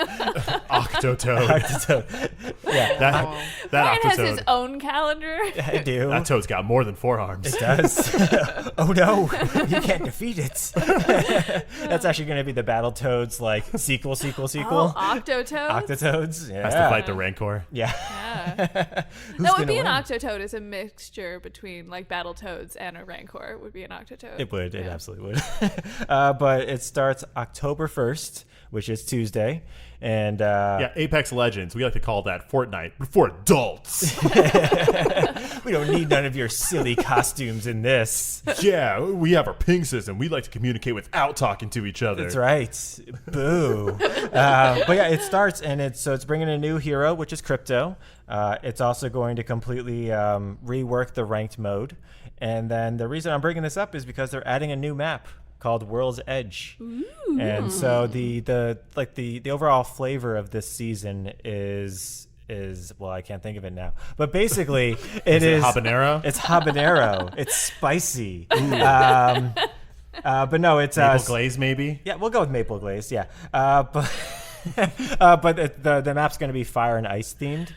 Octotoad. Octosode. Yeah. That Ryan has his Octotoad. own calendar. I do. That toad's got more than 4 arms. It does. Oh no, you can't defeat it. That's actually going to be the Battletoads like sequel. Oh, Octotoad. Octotoads. Yeah. Has to fight the Rancor. Yeah. That would be an Octotoad. Is a mixture between like Battletoads and a Rancor. Would be an Octotoad. It would. It Yeah. absolutely would. But it starts October 1st, which is Tuesday. And Yeah, Apex Legends. We like to call that Fortnite, but for adults. we don't need none of your silly costumes in this. Yeah, we have our ping system. We like to communicate without talking to each other. That's right. Boo. But yeah, it starts, and it's bringing a new hero, which is Crypto. It's also going to completely rework the ranked mode. And then the reason I'm bringing this up is because they're adding a new map called World's Edge. Ooh. And so the overall flavor of this season is well, I can't think of it now, but basically it is habanero. It's habanero. It's spicy. But no, it's Maple glaze, maybe. Yeah, we'll go with maple glaze. Yeah, but the map's going to be fire and ice themed.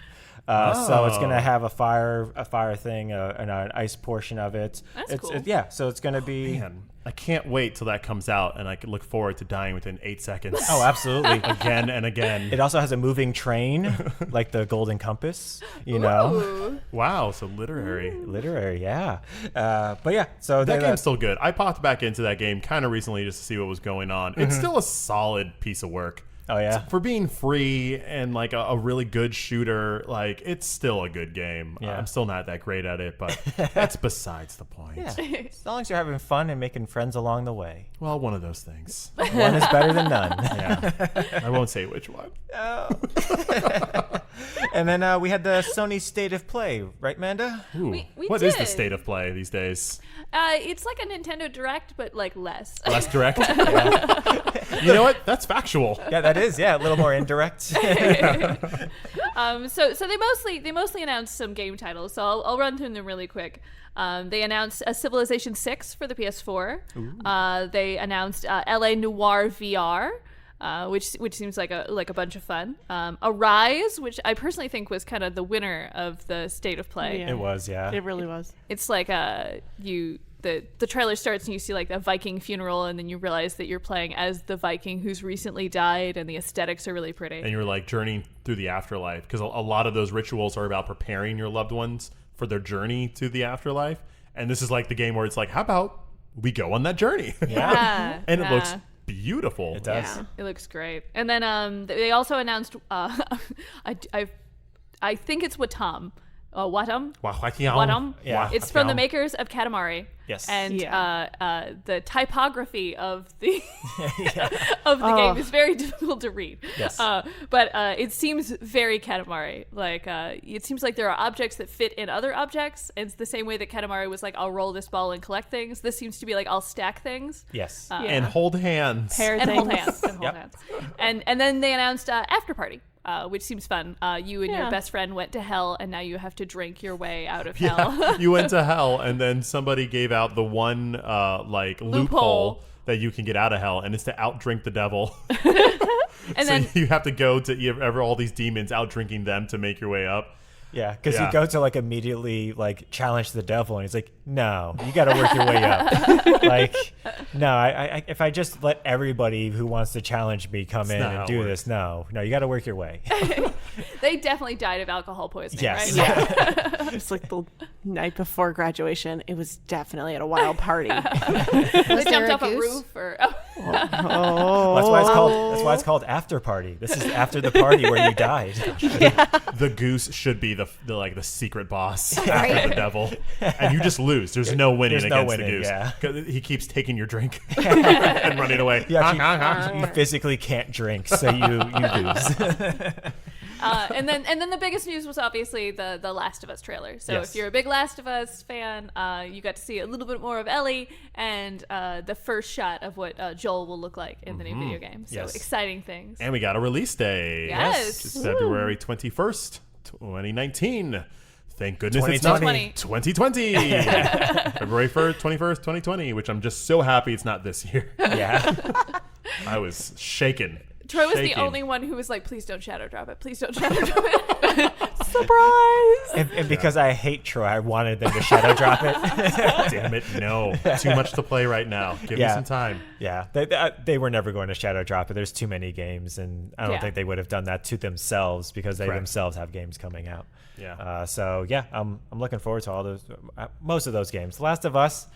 So it's going to have a fire thing, and an ice portion of it. That's cool. So it's going to be. Man, I can't wait till that comes out, and I can look forward to dying within 8 seconds. Oh, absolutely. Again and again. It also has a moving train, like the Golden Compass. You know. Ooh. Wow, so literary. Literary, yeah. But yeah, so That game's still good. I popped back into that game kind of recently just to see what was going on. It's still a solid piece of work. Oh yeah. For being free and like a really good shooter, like it's still a good game. Yeah. I'm still not that great at it, but that's besides the point. Yeah. As long as you're having fun and making friends along the way. Well, one of those things. One is better than none. Yeah. I won't say which one. And then we had the Sony State of Play, right, Manda? Ooh, We what is the did. state of play these days? It's like a Nintendo Direct, but like less. Less direct? You know what? That's factual. Yeah, that is. Yeah, a little more indirect. So they mostly announced some game titles. So I'll run through them really quick. They announced a Civilization 6 for the PS4. They announced LA Noire VR. Which seems like a bunch of fun. Arise, which I personally think was kind of the winner of the State of Play. Yeah. It was, yeah. It really was. It's like the trailer starts and you see like a Viking funeral, and then you realize that you're playing as the Viking who's recently died, and the aesthetics are really pretty. And you're like journeying through the afterlife, because a lot of those rituals are about preparing your loved ones for their journey to the afterlife. And this is like the game where it's like, how about we go on that journey? Yeah, And yeah. it looks beautiful. It does. Yeah, it looks great. And then they also announced I think it's Watam. Watam. Yeah. It's from the Watam. makers of Katamari. Yes. And Yeah. the typography of the of the game is very difficult to read. Yes. But it seems very Katamari. Like it seems like there are objects that fit in other objects. And it's the same way that Katamari was like, I'll roll this ball and collect things. This seems to be like, I'll stack things. Yes. And hold hands. Pair And hold things. hands. And hold Yep. hands. And then they announced After Party. Which seems fun. You and your Yeah. best friend went to hell, and now you have to drink your way out of hell. Yeah, you went to hell, and then somebody gave out the one like loophole that you can get out of hell, and it's to outdrink the devil. And So then you have to go to all these demons, out drinking them to make your way up. Yeah, because Yeah. you go to like immediately like challenge the devil, and he's like, "No, you got to work your way up." Like, no, I if I just let everybody who wants to challenge me come in not how and it do works. this, no, you got to work your way. They definitely died of alcohol poisoning, Yes. right? Yeah. It's like the night before graduation. It was definitely at a wild party. They there jumped a off a goose? roof or Oh. That's why it's called after party. This is after the party where you died. The goose should be the secret boss Right. after the devil, and you just lose. There's no winning There's no against winning, the goose. yeah. 'Cause he keeps taking your drink and running away. You physically can't drink, so you lose. and then the biggest news was obviously the Last of Us trailer. So Yes. if you're a big Last of Us fan, you got to see a little bit more of Ellie and the first shot of what Joel will look like in the new video game. So Yes. exciting things. And we got a release day. Yes. Which is February 21st, 2019. Thank goodness it's not 2020. 2020. February 1st, 21st, 2020, which I'm just so happy it's not this year. Yeah. I was shaken. Troy was the Shaking. only one who was like, please don't shadow drop it. Please don't shadow drop it. Surprise! And because I hate Troy, I wanted them to shadow drop it. Damn it, no. Too much to play right now. Give me Yeah. some time. Yeah, they were never going to shadow drop it. There's too many games, and I don't Yeah. think they would have done that to themselves because they Correct. themselves have games coming out. Yeah. So yeah, I'm looking forward to all those, most of those games. Last of Us,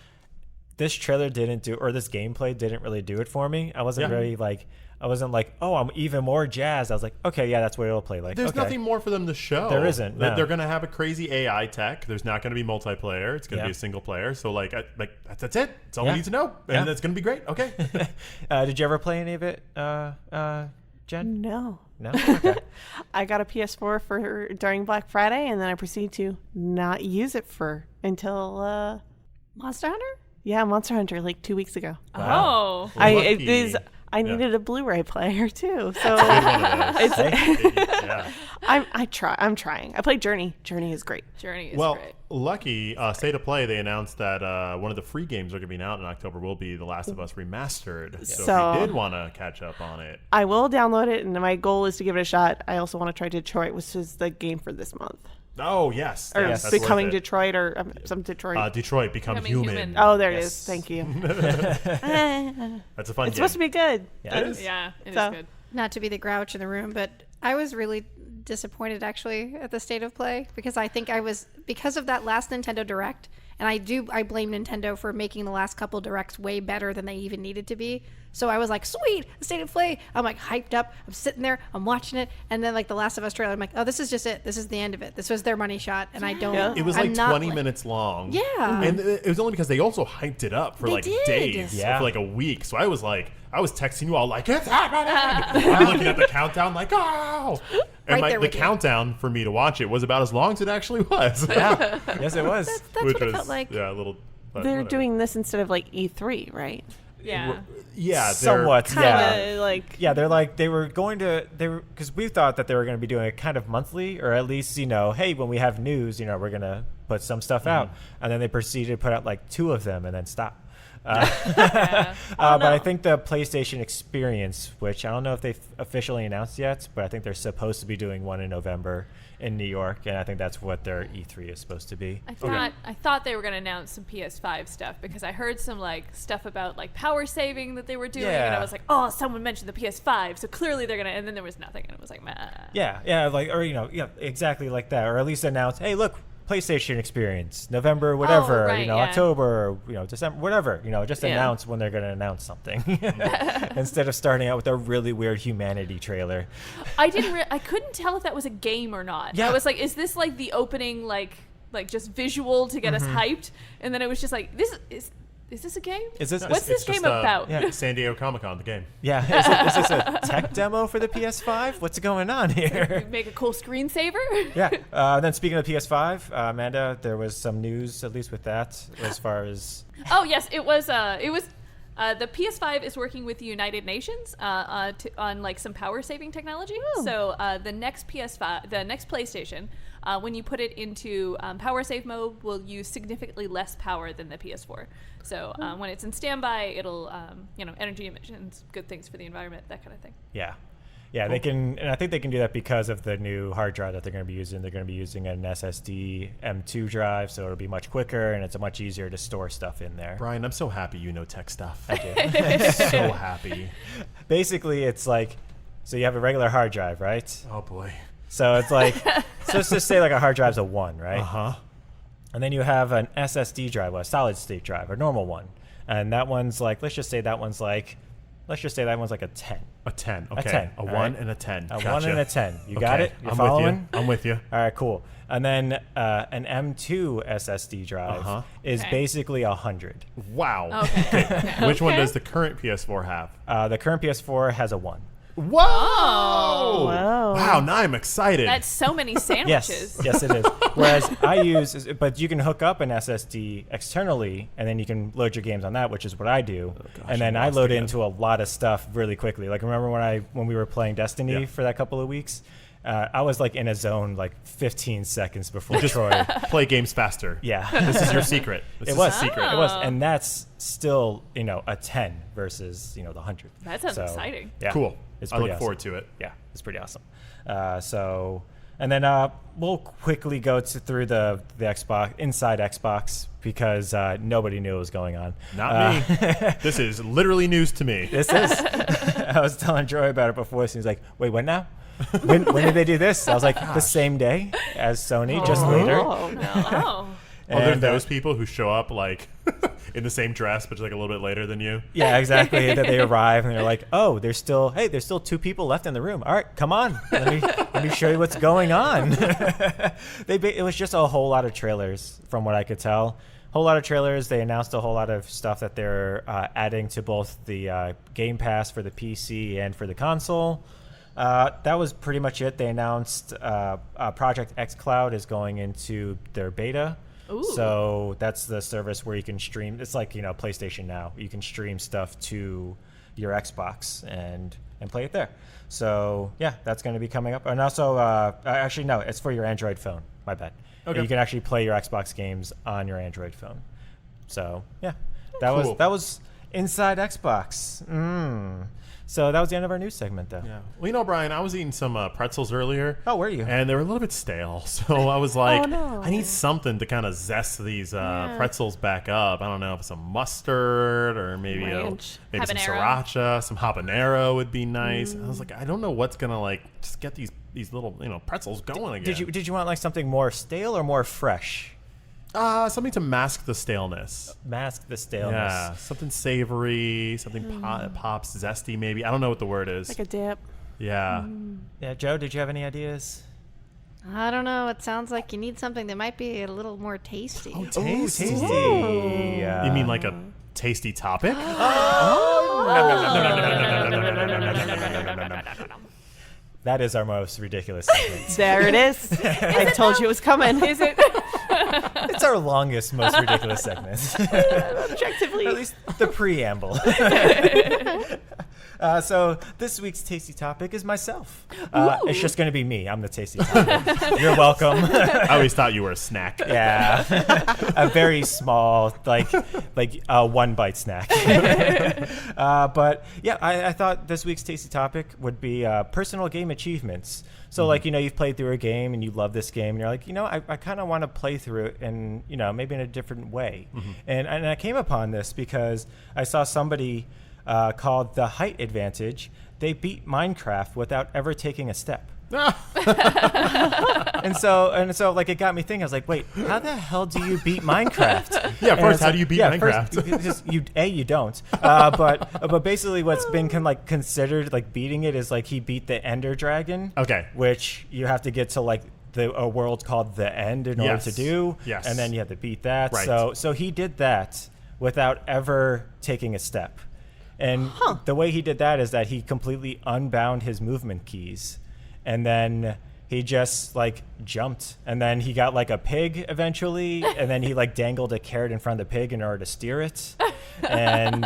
this trailer didn't do, or this gameplay didn't really do it for me. I wasn't Yeah. very like, I wasn't like, oh, I'm even more jazzed. I was like, okay, yeah, that's what it'll play like. There's okay. nothing more for them to show. There isn't, no. They're going to have a crazy AI tech. There's not going to be multiplayer. It's going to Yeah. be a single player. So like that's it. That's all Yeah. we need to know, and Yeah. it's going to be great. Okay. Did you ever play any of it, Jen? No. No. Okay. I got a PS4 for during Black Friday, and then I proceeded to not use it until Monster Hunter? Monster Hunter like 2 weeks ago. Oh. Lucky. I needed a Blu-ray player too, so Good one of those. Hey. Yeah. I'm trying. I played Journey. Journey is great. Journey is Well, great. lucky State of Play, they announced that one of the free games that are going to be out in October will be The Last of Us Remastered. So So- if you did want to catch up on it, I will download it, and my goal is to give it a shot. I also want to try Detroit, which is the game for this month, oh yes, or yes, that's Becoming worth it. Detroit, or some Detroit. Detroit Become Becoming Human. Human. Oh, there it Yes. is. Thank you. That's a fun It's game. supposed to be good. Yeah. It is. Yeah, it is So- good. Not to be the grouch in the room, but I was really disappointed actually at the state of play because I think I was, because of that last Nintendo Direct, and I blame Nintendo for making the last couple Directs way better than they even needed to be. So I was like, sweet, the state of play. I'm like hyped up. I'm sitting there. I'm watching it. And then like the Last of Us trailer, I'm like, oh, this is just it. This is the end of it. This was their money shot. And I don't. Yeah. It was I'm like not 20 minutes long. Yeah. And it was only because they also hyped it up for They like did. days, Yeah. for like a week. So I was texting you all like, it's happening. I'm looking at the countdown like, oh. And Right there the with you. countdown for me to watch it was about as long as it actually was. Yeah. Yes, it was. That's Which what it was, felt like. yeah, a little. but They're whatever. doing this instead of like E3, right? Yeah. Yeah, they're Somewhat. Yeah. Kinda like Yeah, they were because we thought that they were going to be doing it kind of monthly, or at least, hey, when we have news, we're going to put some stuff out. And then they proceeded to put out like 2 of them and then stop. Yeah. But I think the PlayStation Experience, which I don't know if they've officially announced yet, but I think they're supposed to be doing one in November in New York, and I think that's what their E3 is supposed to be. I thought they were going to announce some PS5 stuff because I heard some like stuff about like power saving that they were doing, and Yeah. I was like, oh, someone mentioned the PS5, so clearly they're gonna. And then there was nothing, and it was like, meh. Yeah, like, or exactly like that, or at least announce, hey, look, PlayStation Experience, November, whatever, right, yeah. October, December, whatever, just Yeah. announce when they're going to announce something instead of starting out with a really weird Humanity trailer. I couldn't tell if that was a game or not. Yeah. I was like, is this like the opening like just visual to get us hyped? And then it was just like, this is this a game? Is this What's this game about? Yeah. San Diego Comic-Con, the game. Yeah, is this a tech demo for the PS5? What's going on here? Make a cool screensaver? Yeah. Then speaking of PS5, Amanda, there was some news, at least with that, as far as Oh yes, it was the PS5 is working with the United Nations on like some power saving technology. So the next PlayStation, when you put it into power save mode, will use significantly less power than the PS4. So when it's in standby, it'll energy emissions, good things for the environment, that kind of thing. Yeah. Yeah, they can, and I think they can do that because of the new hard drive that they're going to be using. They're going to be using an SSD M2 drive, so it'll be much quicker and it's much easier to store stuff in there. Brian, I'm so happy you know tech stuff. I do. I'm so happy. Basically, it's like, so you have a regular hard drive, right? Oh boy. So it's like, so let's just say like a hard drive's a 1, right? Uh-huh. And then you have an SSD drive, a solid state drive, a normal one. And that one's like, let's just say that one's like a 10. A 10. Okay. A 10. A 1 right? and a 10. A Gotcha. 1 and a 10. You got Okay, it? You're I'm following? with you. I'm with you. All right, cool. And then an M2 SSD drive is Okay. basically 100. Wow. Okay. Which one does the current PS4 have? The current PS4 has a 1. Whoa! Oh. Whoa. Wow, now I'm excited. That's so many sandwiches. Yes, it is. Whereas but you can hook up an SSD externally, and then you can load your games on that, which is what I do. gosh, and then I'm I lost load again. into a lot of stuff really quickly. Like remember when we were playing Destiny Yeah. for that couple of weeks? I was like in a zone like 15 seconds before Troy. Play games faster. Yeah. This is your secret. This It is was a secret. It was, and that's still a 10 versus the 100. That sounds exciting. Yeah, Cool. It's I pretty look awesome. forward to it. Yeah, it's pretty awesome. And then we'll quickly go through the Xbox inside Xbox because nobody knew what was going on. Not me. This is literally news to me. This is. I was telling Troy about it before. So he was like, "Wait, when now? When did they do this?" I was like, "The same day as Sony, just later." Oh, no. Oh. Are there And, those people who show up like in the same dress but just like a little bit later than you? Yeah, exactly. That they arrive and they're like, "Oh, there's still 2 people left in the room. All right, come on, let me show you what's going on." It was just a whole lot of trailers, from what I could tell. Whole lot of trailers. They announced a whole lot of stuff that they're adding to both the Game Pass for the PC and for the console. That was pretty much it. They announced Project xCloud is going into their beta. Ooh. So that's the service where you can stream. It's like PlayStation Now. You can stream stuff to your Xbox and play it there. So yeah, that's going to be coming up. And also, actually no, it's for your Android phone. My bad. Okay. You can actually play your Xbox games on your Android phone. So yeah, that Cool. was Inside Xbox. So that was the end of our news segment, though. Yeah. Well, Brian, I was eating some pretzels earlier. Oh, were you? And they were a little bit stale. So I was like, Oh, no. I need something to kind of zest these pretzels back up. I don't know if some mustard or maybe Ranch. maybe some Habanero. sriracha, some habanero would be nice. I was like, I don't know what's going to like just get these little, pretzels going again. Did you want like something more stale or more fresh? Something to mask the staleness. Mask the staleness. Yeah, something savory, something pops, zesty maybe. I don't know what the word is. Like a dip. Yeah. Yeah, Joe, did you have any ideas? I don't know. It sounds like you need something that might be a little more tasty. Ooh, tasty. You mean like a tasty topic? That is our most ridiculous segment. There it is. I told you it was coming. Is it? It's our longest, most ridiculous segment. Objectively. At least the preamble. So this week's tasty topic is myself. It's just going to be me. I'm the tasty topic. You're welcome. I always thought you were a snack. Yeah, a very small, like a 1-bite snack. But yeah, I thought this week's tasty topic would be personal game achievements. So like, you've played through a game and you love this game and you're like, I kind of want to play through it and, maybe in a different way. And I came upon this because I saw somebody called The Height Advantage. They beat Minecraft without ever taking a step. and so like it got me thinking. I was like, wait, how the hell do you beat Minecraft? Yeah, And first, it's how like, do you beat yeah, Minecraft? First, just, you don't. But basically, what's been kind of like considered like beating it is like he beat the Ender Dragon. Okay. Which you have to get to like a world called the End in order Yes. to do. Yes. And then you have to beat that. Right. So he did that without ever taking a step. And the way he did that is that he completely unbound his movement keys. And then he just like jumped, and then he got like a pig eventually, and then he like dangled a carrot in front of the pig in order to steer it. And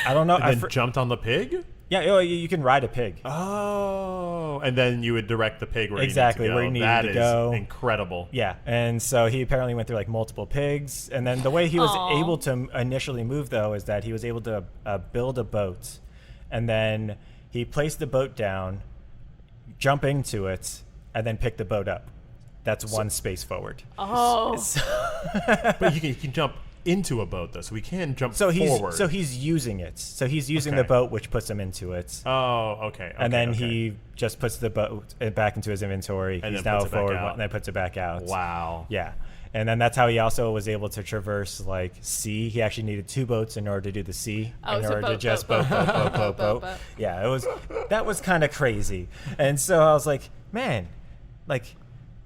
I don't know. And then jumped on the pig? Yeah, you can ride a pig. Oh. And then you would direct the pig where Exactly, you where you need needed to to go. go. That is incredible. Yeah, and so he apparently went through like multiple pigs, and then the way he was Aw. able to initially move though is that he was able to build a boat, and then he placed the boat down, jump into it, and then pick the boat up. That's one space forward. Oh. But he can jump into a boat, though, so he can jump forward. So he's using it. So he's using the boat, which puts him into it. Oh, okay. And then he just puts the boat back into his inventory. And he's then now puts it back forward, out. and then puts it back out. Wow. Yeah. And then that's how he also was able to traverse, like, sea. He actually needed 2 boats in order to do the sea. Oh, in so order to boat, just boat. boat. Yeah, that was kind of crazy. And so I was like, man, like,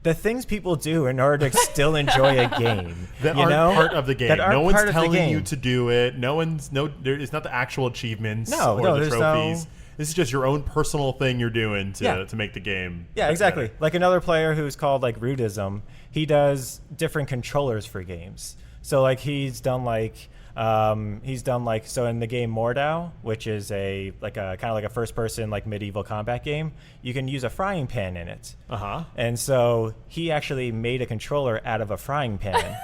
the things people do in order to still enjoy a game that aren't part of the game. No one's telling you to do it. It's not the actual achievements or the trophies. This is just your own personal thing you're doing to make the game. Yeah, exactly. better. Like another player who's called like Rudism, he does different controllers for games. So like he's done like so in the game Mordau, which is a kind of like a first person like medieval combat game, you can use a frying pan in it. And so he actually made a controller out of a frying pan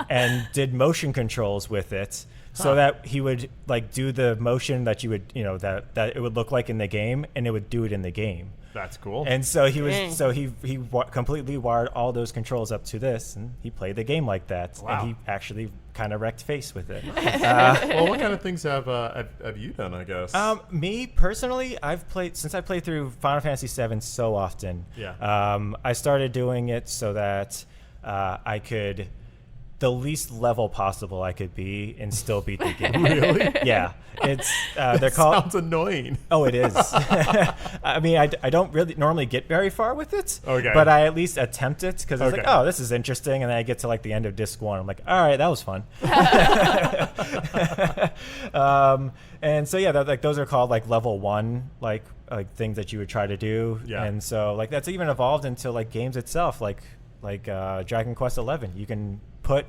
and did motion controls with it. So that he would like do the motion that you would, that it would look like in the game, and it would do it in the game. That's cool. And so he completely wired all those controls up to this, and he played the game like that. Wow. And he actually kind of wrecked face with it. Well, what kind of things have you done, I guess? Me personally, since I played through Final Fantasy VII so often. Yeah. I started doing it so that I could. The least level possible I could be and still beat the game. Really? Yeah. It's they're called. Sounds annoying. Oh, it is. I mean, I don't really normally get very far with it. Okay. But I at least attempt it because it's like, oh, this is interesting, and then I get to like the end of disc 1. I'm like, all right, that was fun. And so yeah, like those are called like level 1, like things that you would try to do. Yeah. And so like that's even evolved into like games itself, like Dragon Quest 11. You can put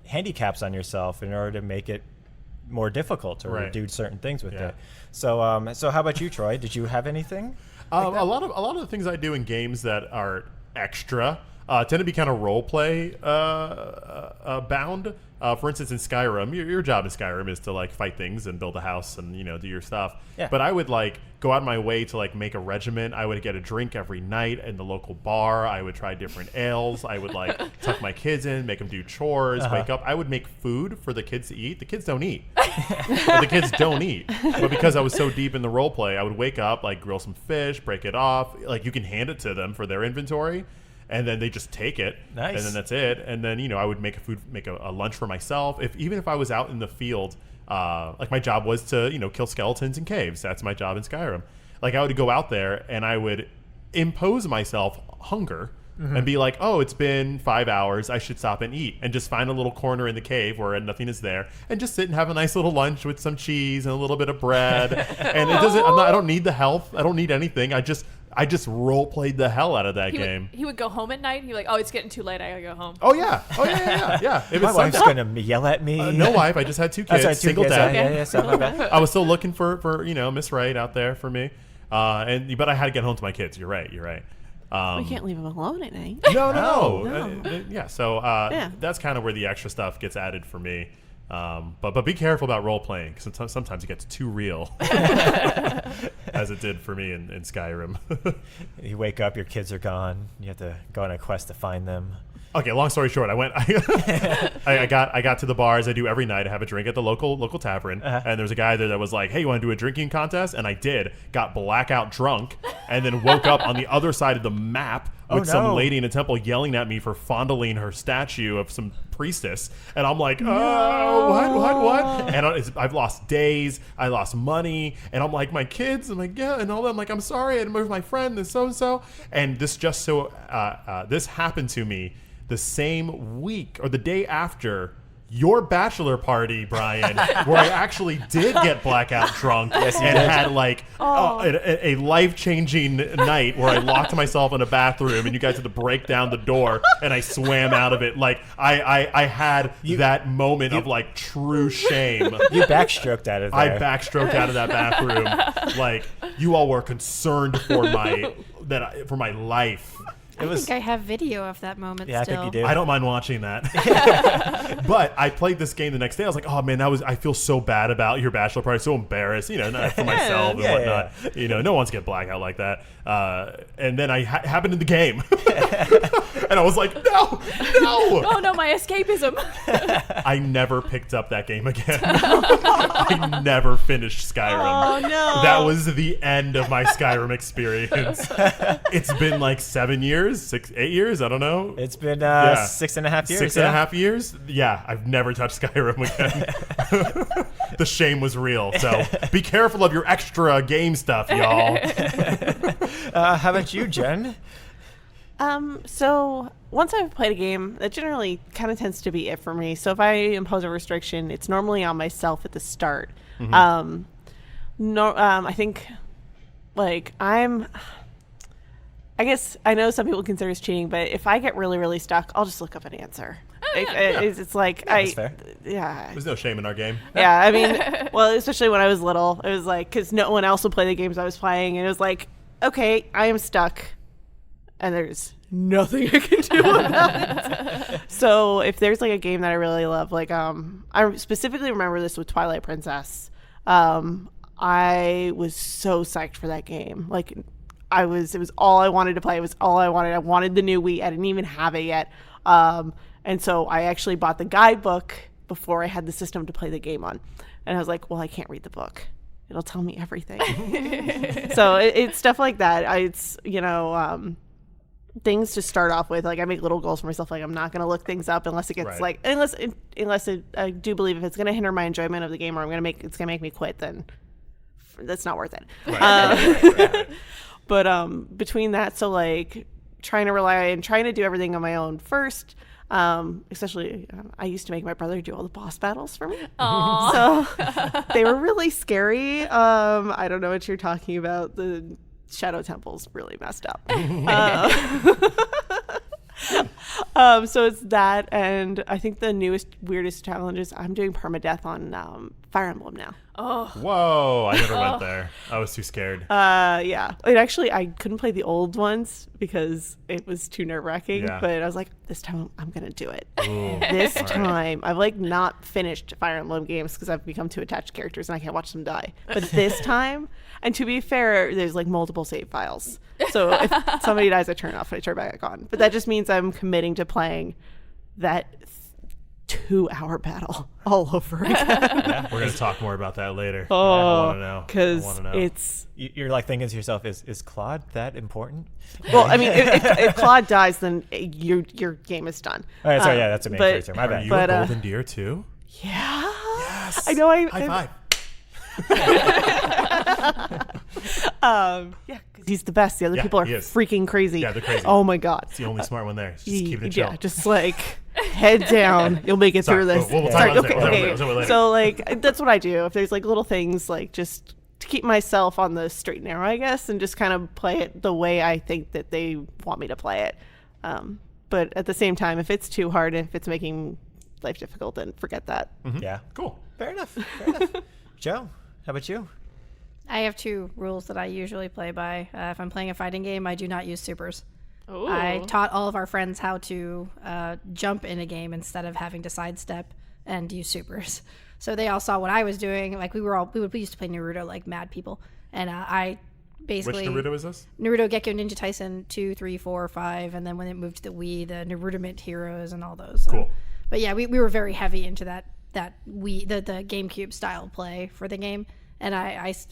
handicaps on yourself in order to make it more difficult or do certain things with it. So how about you, Troy? Did you have anything? A lot of the things I do in games that are extra tend to be kind of role play bound. For instance, in Skyrim, your job in Skyrim is to like fight things and build a house and do your stuff. Yeah. But I would like go out of my way to like make a regiment. I would get a drink every night in the local bar. I would try different ales. I would like tuck my kids in, make them do chores, wake up. I would make food for the kids to eat. The kids don't eat. But because I was so deep in the role play, I would wake up, like grill some fish, break it off. Like you can hand it to them for their inventory. And then they just take it, nice. And then that's it. And then I would make a lunch for myself. Even if I was out in the field, like my job was to kill skeletons in caves. That's my job in Skyrim. Like I would go out there and I would impose myself hunger and be like, oh, it's been 5 hours. I should stop and eat, and just find a little corner in the cave where nothing is there, and just sit and have a nice little lunch with some cheese and a little bit of bread. And I don't need the health. I don't need anything. I just role played the hell out of that game. He would go home at night. He'd be like, "Oh, it's getting too late. I gotta go home." Oh yeah. If My wife's gonna yell at me. No wife. I just had 2 kids. Sorry, 2 single kids. dad. Yeah, so my bad. I was still looking for Miss Right out there for me, but I had to get home to my kids. You're right. We can't leave them alone at night. No. Yeah. So Yeah. that's kind of where the extra stuff gets added for me. But be careful about role playing, because sometimes it gets too real, as it did for me in Skyrim. You wake up, your kids are gone. You have to go on a quest to find them. Okay, long story short, I got to the bar as I do every night. I have a drink at the local tavern, and there's a guy there that was like, "Hey, you want to do a drinking contest?" And I did. Got blackout drunk, and then woke up on the other side of the map with some lady in a temple yelling at me for fondling her statue of some priestess. And I'm like, what? And I've lost days. I lost money. And I'm like, my kids. I'm like, yeah. And all that. I'm like, I'm sorry. And with my friend and so. And this this happened to me the same week or the day after your bachelor party, Brian, where I actually did get blackout drunk and had like a life-changing night where I locked myself in a bathroom and you guys had to break down the door and I swam out of it. Like I had that moment of like true shame. You backstroked out of there. I backstroked out of that bathroom. Like you all were concerned for my life. It was. I think I have video of that moment Yeah, still. I think you do. I don't mind watching that. But I played this game the next day. I was like, oh man, I feel so bad about your bachelor party. So embarrassed, not for myself and whatnot. No one's get blackout like that. And then I happened in the game. And I was like, no. Oh no, my escapism. I never picked up that game again. I never finished Skyrim. Oh no. That was the end of my Skyrim experience. It's been like 7 years, 8 years, I don't know. It's been 6.5 years. 6.5 years? Yeah, I've never touched Skyrim again. The shame was real. So be careful of your extra game stuff, y'all. How about you, Jen? So once I've played a game, that generally kind of tends to be it for me. So if I impose a restriction, it's normally on myself at the start. I think, like, I guess I know some people consider this cheating, but if I get really, really stuck, I'll just look up an answer. It's like, that's fair. There's no shame in our game. Yeah, I mean, well, especially when I was little, it was like, because no one else would play the games I was playing, and it was like, okay, I am stuck, and there's nothing I can do about it. So if there's like a game that I really love, like I specifically remember this with Twilight Princess. I was so psyched for that game. Like it was all I wanted to play. It was all I wanted. I wanted the new Wii. I didn't even have it yet. And so I actually bought the guidebook before I had the system to play the game on. And I was like, well, I can't read the book. It'll tell me everything. So it's stuff like that. It's things to start off with. Like I make little goals for myself. Like I'm not going to look things up unless it gets I do believe if it's going to hinder my enjoyment of the game or it's going to make me quit, then that's not worth it. Right. But between that, so like trying to rely and trying to do everything on my own first. Especially I used to make my brother do all the boss battles for me. Aww. So they were really scary. I don't know what you're talking about. The Shadow Temple's really messed up. So it's that, and I think the newest, weirdest challenge is I'm doing permadeath on Fire Emblem now. Oh. Whoa, I never went there. I was too scared. Yeah. I couldn't play the old ones because it was too nerve-wracking, Yeah. but I was like, this time I'm going to do it. Ooh. This time. I've like not finished Fire Emblem games because I've become too attached to characters and I can't watch them die. But this time, and to be fair, there's like multiple save files. So if somebody dies, I turn it off and I turn it back on. But that just means I'm committing to playing that 2-hour battle all over again. Yeah, we're going to talk more about that later. Oh, I want to know. because it's... You're like thinking to yourself, is Claude that important? Well, I mean, if Claude dies, then your game is done. All right, sorry, that's a main character. My Are bad. you But, a golden deer too? Yeah. Yes. I know. High five. Yeah, because he's the best. The other Yeah, people are he is. freaking crazy. Yeah, they're crazy. Oh my god. It's the only smart one there. Just keep it chill. Yeah, just like head down. You'll make it Sorry, through this. we'll talk Sorry, about okay, that. We'll okay. talk about it later. So like that's what I do. If there's like little things, like just to keep myself on the straight and narrow, I guess, and just kind of play it the way I think that they want me to play it. But at the same time, if it's too hard, if it's making life difficult, then forget that. Yeah. Cool. Fair enough. Joe, how about you? I have 2 rules that I usually play by. If I'm playing a fighting game, I do not use supers. Ooh. I taught all of our friends how to jump in a game instead of having to sidestep and use supers. So they all saw what I was doing. Like we used to play Naruto like mad people, and I basically Which Naruto is this? Naruto, Gekko, Ninja Tyson 2, 3, 4, 5, and then when it moved to the Wii, the Naruto Heroes and all those. So. Cool. But yeah, we were very heavy into that Wii the GameCube style play for the game. And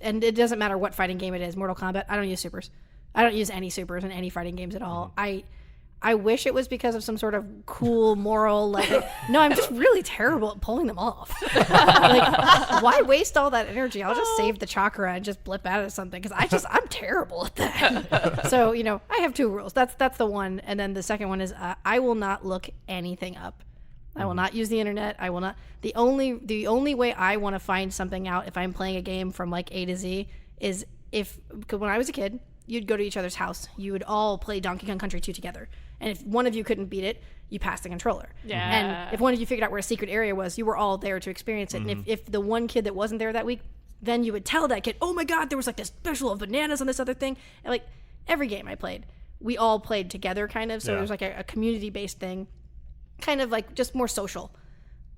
and it doesn't matter what fighting game it is, Mortal Kombat, I don't use supers. I don't use any supers in any fighting games at all. I wish it was because of some sort of cool moral, like no, I'm just really terrible at pulling them off. Like, why waste all that energy? I'll just save the chakra and just blip out of something because I'm terrible at that. So, I have 2 rules. That's the one. And then the second one is I will not look anything up. I will not use the internet. I will not. The only way I want to find something out if I'm playing a game from like A to Z is because when I was a kid, you'd go to each other's house. You would all play Donkey Kong Country 2 together. And if one of you couldn't beat it, you passed the controller. Yeah. And if one of you figured out where a secret area was, you were all there to experience it. And if the one kid that wasn't there that week, then you would tell that kid, oh my God, there was like this special of bananas on this other thing. And like every game I played, we all played together kind of. So Yeah. it was like a community-based thing, kind of like just more social.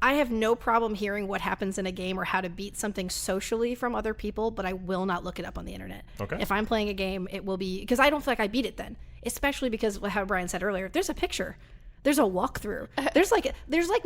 I have no problem hearing what happens in a game or how to beat something socially from other people, but I will not look it up on the internet. Okay. If I'm playing a game, it will be, because I don't feel like I beat it then, especially because how Brian said earlier, there's a picture. There's a walkthrough. There's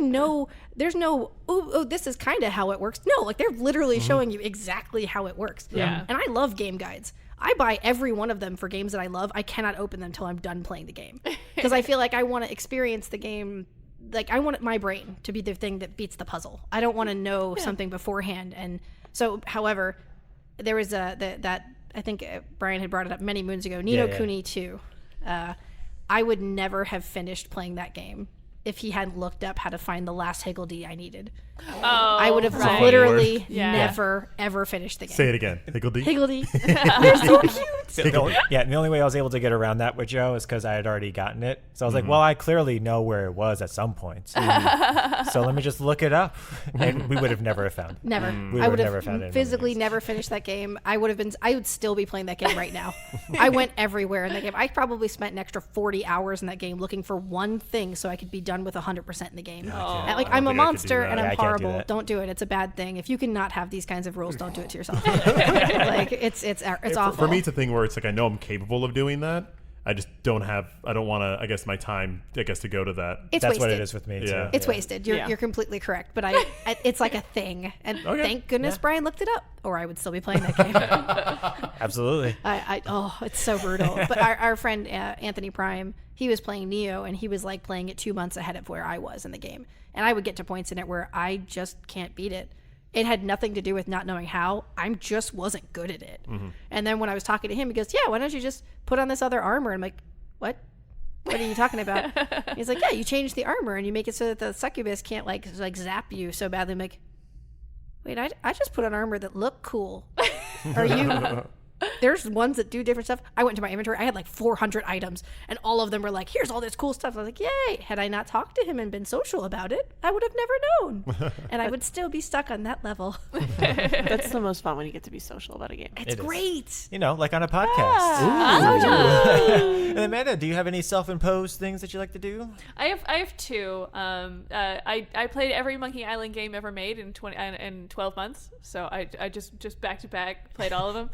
no, oh, this is kind of how it works. No, like they're literally showing you exactly how it works. Yeah. And I love game guides. I buy every one of them for games that I love. I cannot open them until I'm done playing the game because I feel like I want to experience the game. Like I want my brain to be the thing that beats the puzzle. I don't want to know something beforehand. And so, however, there was that I think Brian had brought it up many moons ago. Ni no Kuni 2. I would never have finished playing that game if he hadn't looked up how to find the last higgledy I needed. Oh, I would have right. literally Yeah. never ever finished the game. Say it again. Higgledy. Higgledy. They're so cute. The only way I was able to get around that with Joe is because I had already gotten it. So I was like, well, I clearly know where it was at some point. So let me just look it up. And we would have never found it. Never. We I would would never have found it. physically never finished that game. I would still be playing that game right now. I went everywhere in that game. I probably spent an extra 40 hours in that game looking for one thing so I could be done with 100% in the game. Like I'm a think I could do monster that. and Yeah, I I'm can't do horrible. that. Don't do it. It's a bad thing. If you cannot have these kinds of rules, don't do it to yourself. Like it's awful. For me, it's a thing where it's like I know I'm capable of doing that. I just don't want to, I guess, my time, to go to that. It's That's wasted. what it is with me, Yeah. too. It's Yeah. wasted. You're completely correct. But it's like a thing. And Okay. thank goodness Brian looked it up, or I would still be playing that game. Absolutely. It's so brutal. But our friend Anthony Prime, he was playing Neo, and he was like playing it 2 months ahead of where I was in the game. And I would get to points in it where I just can't beat it. It had nothing to do with not knowing how. I just wasn't good at it. And then when I was talking to him, he goes, yeah, why don't you just put on this other armor? I'm like, what? What are you talking about? He's like, yeah, you change the armor and you make it so that the succubus can't like zap you so badly. I'm like, wait, I just put on armor that looked cool. Are you... There's ones that do different stuff. I went to my inventory. I had like 400 items, and all of them were like, here's all this cool stuff. I was like, yay. Had I not talked to him and been social about it, I would have never known. And I would still be stuck on that level. That's the most fun when you get to be social about a game. It's It is. great. You know, like on a podcast. And Amanda, do you have any self-imposed things that you like to do? I have two. I played every Monkey Island game ever made in 12 months. So I just back to back played all of them,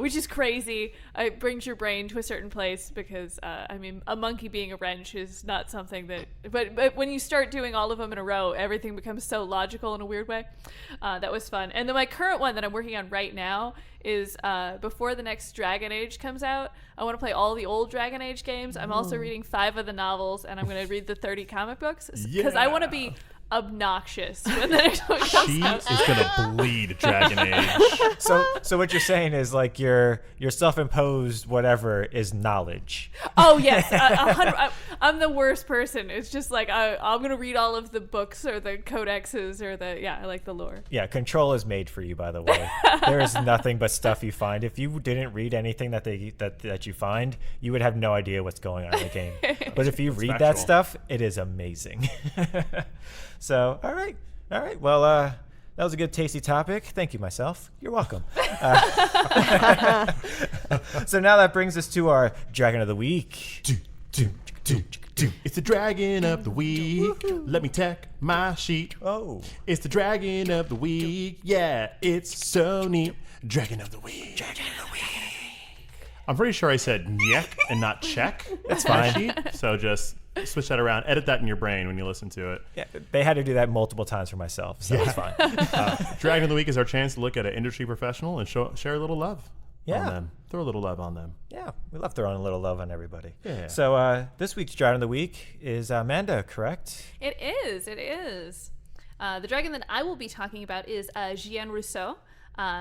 which is crazy. It brings your brain to a certain place because I mean, a monkey being a wrench is not something that. But when you start doing all of them in a row, everything becomes so logical in a weird way. That was fun. And then my current one that I'm working on right now is before the next Dragon Age comes out, I want to play all the old Dragon Age games. I'm also reading 5 of the novels, and I'm going to read the 30 comic books because I want to be obnoxious when the next one comes She out. is gonna bleed Dragon Age. So what you're saying is like your self-imposed whatever is knowledge. Oh yes, 100. I'm the worst person. It's just like I'm gonna read all of the books or the codexes or I like the lore. Yeah, Control is made for you, by the way. There is nothing but stuff you find. If you didn't read anything that you find, you would have no idea what's going on in the game. But if you read that factual. stuff, it is amazing. So, all right. Well, that was a good, tasty topic. Thank you, myself. You're welcome. So now that brings us to our Dragon of the Week. It's the Dragon of the Week. Let me check my sheet. Oh. It's the Dragon of the Week. Yeah, it's so neat. Dragon of the Week. I'm pretty sure I said nyek and not check. That's fine. So just switch that around. Edit that in your brain when you listen to it. Yeah, they had to do that multiple times for myself, so it's fine. Dragon of the Week is our chance to look at an industry professional and share a little love on Yeah. them. Throw a little love on them. Yeah, we love throwing a little love on everybody. Yeah. So this week's Dragon of the Week is Amanda, correct? It is. The dragon that I will be talking about is Jehanne Rousseau.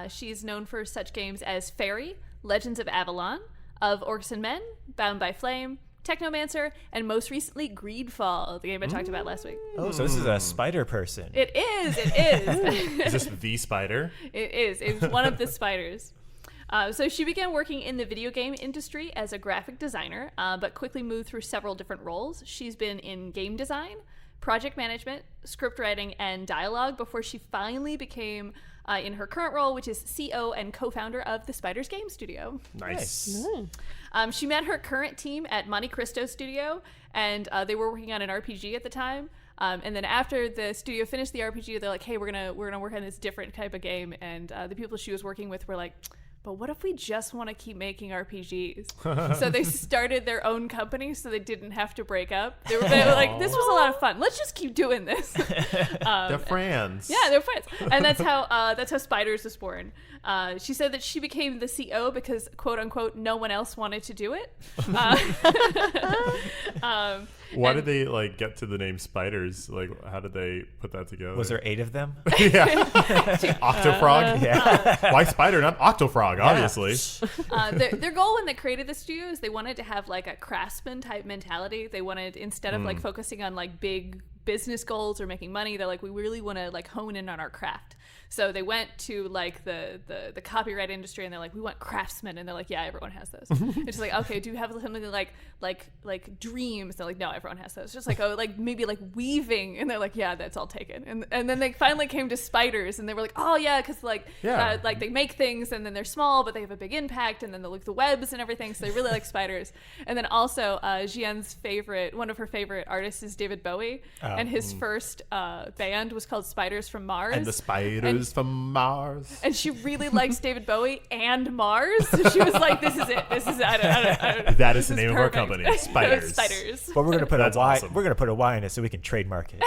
She's known for such games as Fairy, Legends of Avalon, Of Orcs and Men, Bound by Flame, Technomancer, and most recently Greedfall, the game I talked about last week. Oh, so this is a spider person. It is. Is this the spider? It is. It was one of the spiders. So she began working in the video game industry as a graphic designer, but quickly moved through several different roles. She's been in game design, project management, script writing, and dialogue before she finally became, in her current role, which is CO and co-founder of the Spiders Game Studio. Nice. She met her current team at Monte Cristo Studio, and they were working on an RPG at the time. And then after the studio finished the RPG, they're like, "Hey, we're gonna work on this different type of game." And the people she was working with were like, "But what if we just want to keep making RPGs?" So they started their own company, so they didn't have to break up. They were like, "This was a lot of fun. Let's just keep doing this." They're friends. Yeah, they're friends, and that's how Spiders was born. She said that she became the CO because, quote unquote, no one else wanted to do it. Why did they like get to the name Spiders? Like, how did they put that together? Was there 8 of them? Yeah. Octofrog? Yeah. Why Spider, not Octofrog, obviously. Their goal when they created the studio is they wanted to have like a craftsman type mentality. They wanted, instead of like focusing on like big business goals or making money, they're like, we really want to like hone in on our craft. So they went to like the copyright industry and they're like, we want craftsmen, and they're like, yeah, everyone has those. It's just like, okay, do you have something like dreams? They're like, no, everyone has those. Just like, oh, like maybe like weaving, and they're like, yeah, that's all taken. And then they finally came to spiders, and they were like, oh yeah, because like they make things and then they're small but they have a big impact, and then they look the webs and everything, so they really like spiders. And then also Jehanne's one of her favorite artists is David Bowie, and his first band was called Spiders from Mars. And the Spiders from Mars. And she really likes David Bowie and Mars. So she was like, this is it. This is I don't That is the name of our company, Spiders. Spiders. But we're gonna put awesome. We're gonna put a Y in it so we can trademark it.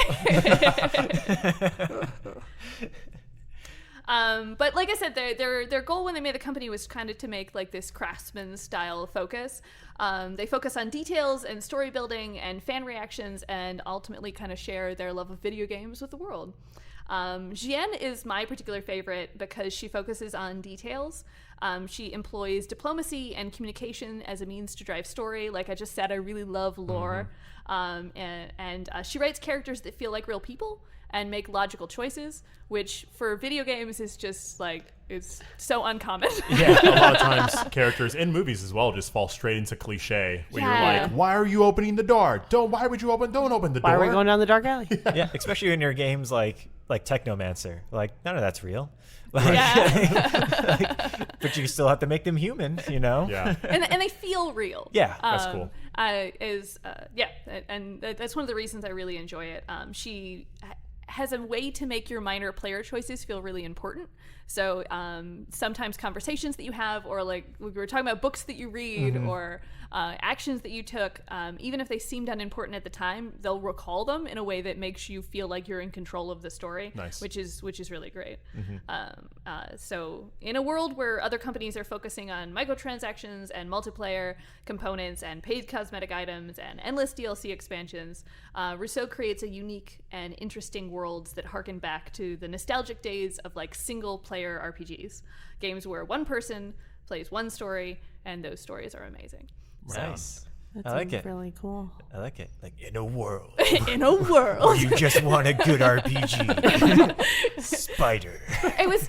But like I said, their goal when they made the company was kind of to make like this craftsman style focus. They focus on details and story building and fan reactions, and ultimately kind of share their love of video games with the world. Jenn is my particular favorite because she focuses on details. She employs diplomacy and communication as a means to drive story. Like I just said, I really love lore. And she writes characters that feel like real people and make logical choices, which for video games is just like, it's so uncommon. Yeah, a lot of times characters in movies as well just fall straight into cliche where you're like, why are you opening the door? Don't open the door. Why are we going down the dark alley? Yeah, especially in your games like Technomancer. Like, none of that's real. Like, but you still have to make them human, you know? Yeah. And they feel real. Yeah, that's cool. And that's one of the reasons I really enjoy it. She has a way to make your minor player choices feel really important. So sometimes conversations that you have, or like we were talking about books that you read, or actions that you took, even if they seemed unimportant at the time, they'll recall them in a way that makes you feel like you're in control of the story. Nice. which is really great. So in a world where other companies are focusing on microtransactions and multiplayer components and paid cosmetic items and endless DLC expansions, Rousseau creates a unique and interesting worlds that harken back to the nostalgic days of like single player RPGs, games where one person plays one story and those stories are amazing. Nice. That I like sounds it. really cool. I like it. Like, in a world. In a world. You just want a good RPG. Spider. I was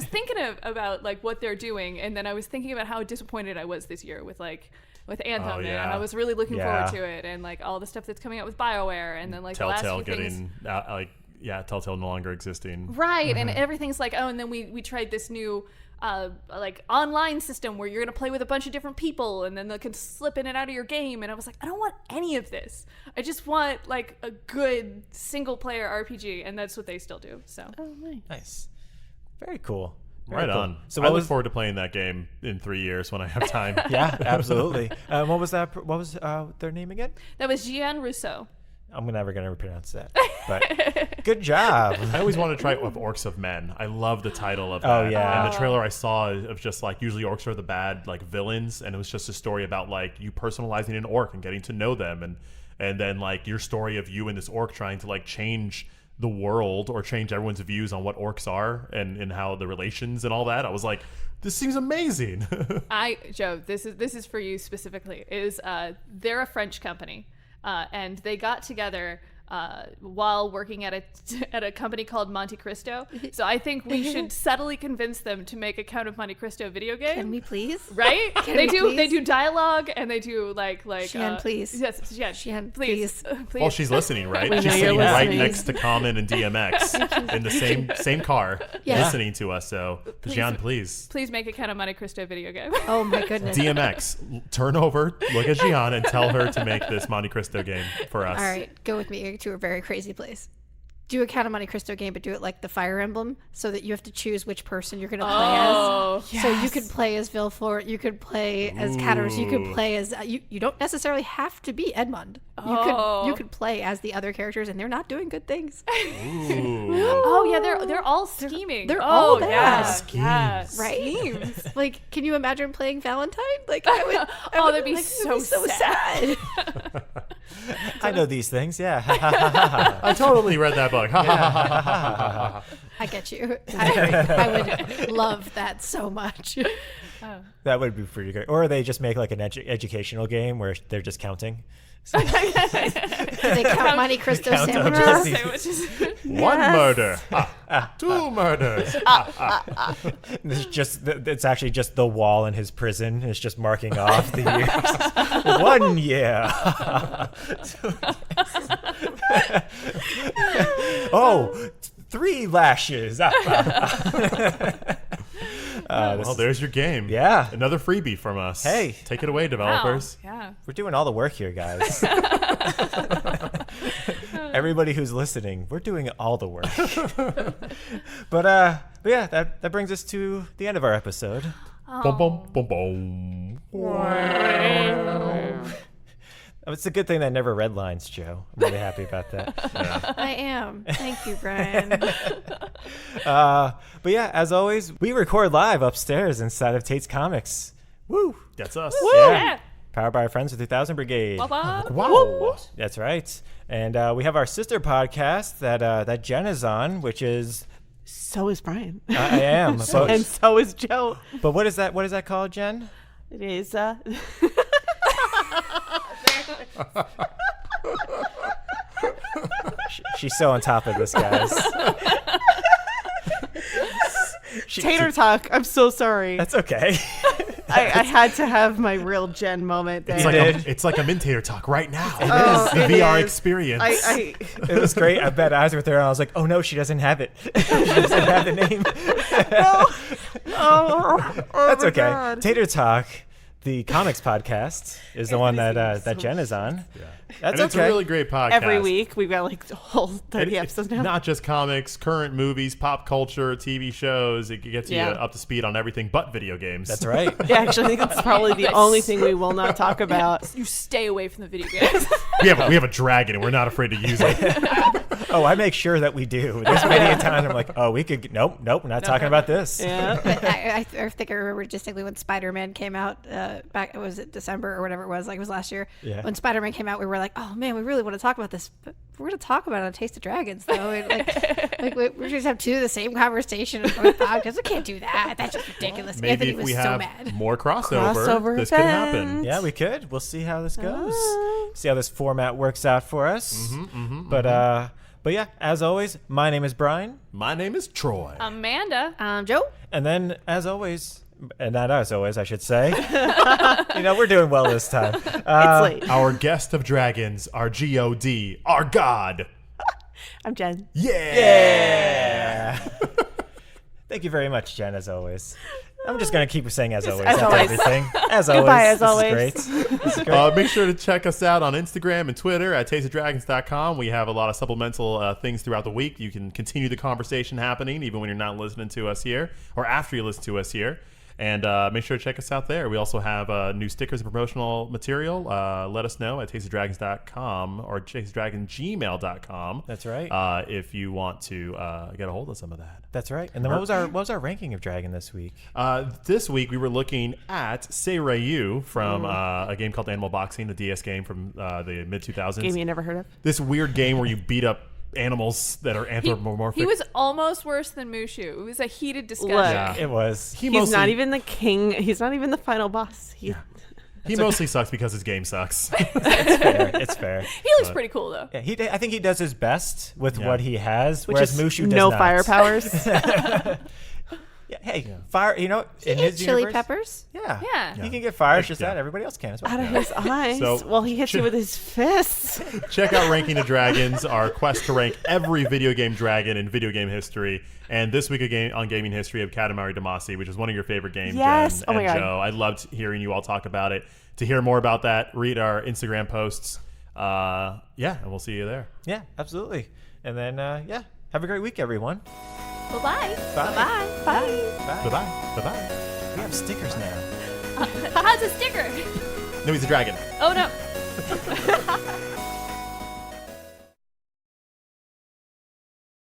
thinking about like what they're doing, and then I was thinking about how disappointed I was this year with Anthem, Oh, yeah. and I was really looking forward Yeah. to it, and like all the stuff that's coming out with BioWare, and then like Telltale the last few things. getting Telltale no longer existing. Right, and everything's like, oh, and then we tried this new like online system where you're gonna play with a bunch of different people, and then they can slip in and out of your game, and I was like, I don't want any of this. I just want like a good single player RPG, and that's what they still do. So Oh, nice. Nice. Very cool. Right Very cool. on. So I what look was forward to playing that game in 3 years when I have time. Yeah, absolutely. What was that? What was their name again? that was Jehanne Rousseau. I'm never gonna pronounce that. But good job. I always wanted to try it with Orcs of Men. I love the title of that. Oh, yeah. And the trailer I saw of just like, usually orcs are the bad like villains, and it was just a story about like you personalizing an orc and getting to know them, and then like your story of you and this orc trying to like change the world or change everyone's views on what orcs are and how the relations and all that. I was like, this seems amazing. Joe, this is for you specifically. They're a French company, and they got together while working at a company called Monte Cristo. So I think we should subtly convince them to make a Count of Monte Cristo video game. Can we please? Right? They do dialogue and they do like Jehanne, please. Yes, Jehanne, please. Well, she's listening, right? We She's know sitting you're right listening. next to Common and DMX in the same car, Yeah. listening to us. So, Jehanne, please. Please make a Count of Monte Cristo video game. Oh my goodness. DMX, turn over, look at Jehanne, and tell her to make this Monte Cristo game for us. All right, go with me to a very crazy place. Do a Count of Monte Cristo game, but do it like the Fire Emblem, so that you have to choose which person you're going to play as. Yes. So you could play as Villefort, you could play as Cataros, you could play as you don't necessarily have to be Edmund. You could play as the other characters, and they're not doing good things. Oh yeah, they're all scheming. They're all bad. Yeah. Right? Schemes. Like, can you imagine playing Valentine? Like, I would. That'd be so sad. I know these things. Yeah. I totally read that book. I get you. I would love that so much. That would be pretty good. Or they just make like an educational game where they're just counting. So They count Monte Cristo count up sandwiches. just One murder. Two murders. it's actually just the wall in his prison. It's just marking off the years. 1 year. Oh, 3 lashes. Well, there's your game. Yeah. Another freebie from us. Hey. Take it away, developers. Wow. Yeah. We're doing all the work here, guys. Everybody who's listening, we're doing all the work. But yeah, that brings us to the end of our episode. Boom, boom, boom, boom. It's a good thing that never red lines, Joe. I'm really happy about that. Yeah. I am. Thank you, Brian. But yeah, as always, we record live upstairs inside of Tate's Comics. Woo! That's us. Yeah. Powered by our friends with 2000 Brigade. Bye-bye. Wow. That's right. And we have our sister podcast that Jenn is on, which is So is Brian. I am. And so is Joe. But what is that? What is that called, Jenn? It is. She's so on top of this, guys. TaterTalk. I'm so sorry. That's okay. I had to have my real Jen moment there. It's like I'm in TaterTalk right now. Oh, the it VR is. experience. It was great. I bet eyes were there, and I was like, "Oh no, she doesn't have it. She doesn't have the name." That's my okay. God. Tater Talk, the comics podcast, is the one that Jenn is on. Yeah. That's and it's okay. a really great podcast. Every week we've got like a whole 30 It's episodes now. not just comics, current movies, pop culture, TV shows. It gets you Yeah. up to speed on everything but video games. That's right. Yeah, actually, I think that's probably the only thing we will not talk about. You stay away from the video games. we have a dragon and we're not afraid to use it. Oh, I make sure that we do. There's many times I'm like, "Oh, we could." Nope, we're not talking about this. Yeah. I think I remember distinctly when Spider-Man came out back, was it December or whatever it was, like it was last year. Yeah. When Spider-Man came out, we were like, oh man, we really want to talk about this, but we're going to talk about it on Taste of Dragons, though. And we just have two of the same conversation on both podcasts. We can't do that. That's just ridiculous. Maybe Anthony if was we so have mad. more crossover, this could happen. events. Yeah, we could. We'll see how this goes. See how this format works out for us. But yeah, as always, my name is Brian. My name is Troy. Amanda. Joe? And then, as always, and not as always, I should say, we're doing well this time. It's late. Our guest of dragons, our God, our God. I'm Jen. Yeah. Thank you very much, Jen, as always. I'm just going to keep saying as always as after always. everything. As always. Goodbye, as This is always. great. This is great. Make sure to check us out on Instagram and Twitter at tasteofdragons.com. We have a lot of supplemental things throughout the week. You can continue the conversation happening even when you're not listening to us here or after you listen to us here. And make sure to check us out there. We also have new stickers and promotional material. Let us know at tasteofdragons.com or tasteofdragongmail.com. That's right. If you want to get a hold of some of that. That's right. And then what was our ranking of Dragon this week? This week we were looking at Seiryu from a game called Animal Boxing, the DS game from the mid-2000s. Game you never heard of? This weird game where you beat up animals that are anthropomorphic. He was almost worse than Mushu. It was a heated discussion. Look, Yeah. It was. He He's mostly- not even the king. He's not even the final boss. He mostly sucks because his game sucks. It's fair. He looks pretty cool though. Yeah, I think he does his best with what he has, Which whereas is Mushu does no not. fire powers. Fire. You know, in He his chili universe, peppers. Yeah. he can get fire. It's just that everybody else can as well. Out of his eyes. So- Well, he hits you with his fists. Check out Ranking the Dragons, our quest to rank every video game dragon in video game history. And this week on Gaming History of Katamari Damacy, which is one of your favorite games, Yes. Jen Oh my and God. Joe. I loved hearing you all talk about it. To hear more about that, read our Instagram posts. And we'll see you there. Yeah, absolutely. And then, have a great week, everyone. Bye-bye. Bye. Bye-bye. Bye-bye. We have stickers now. How's a sticker? No, he's a dragon. Oh no.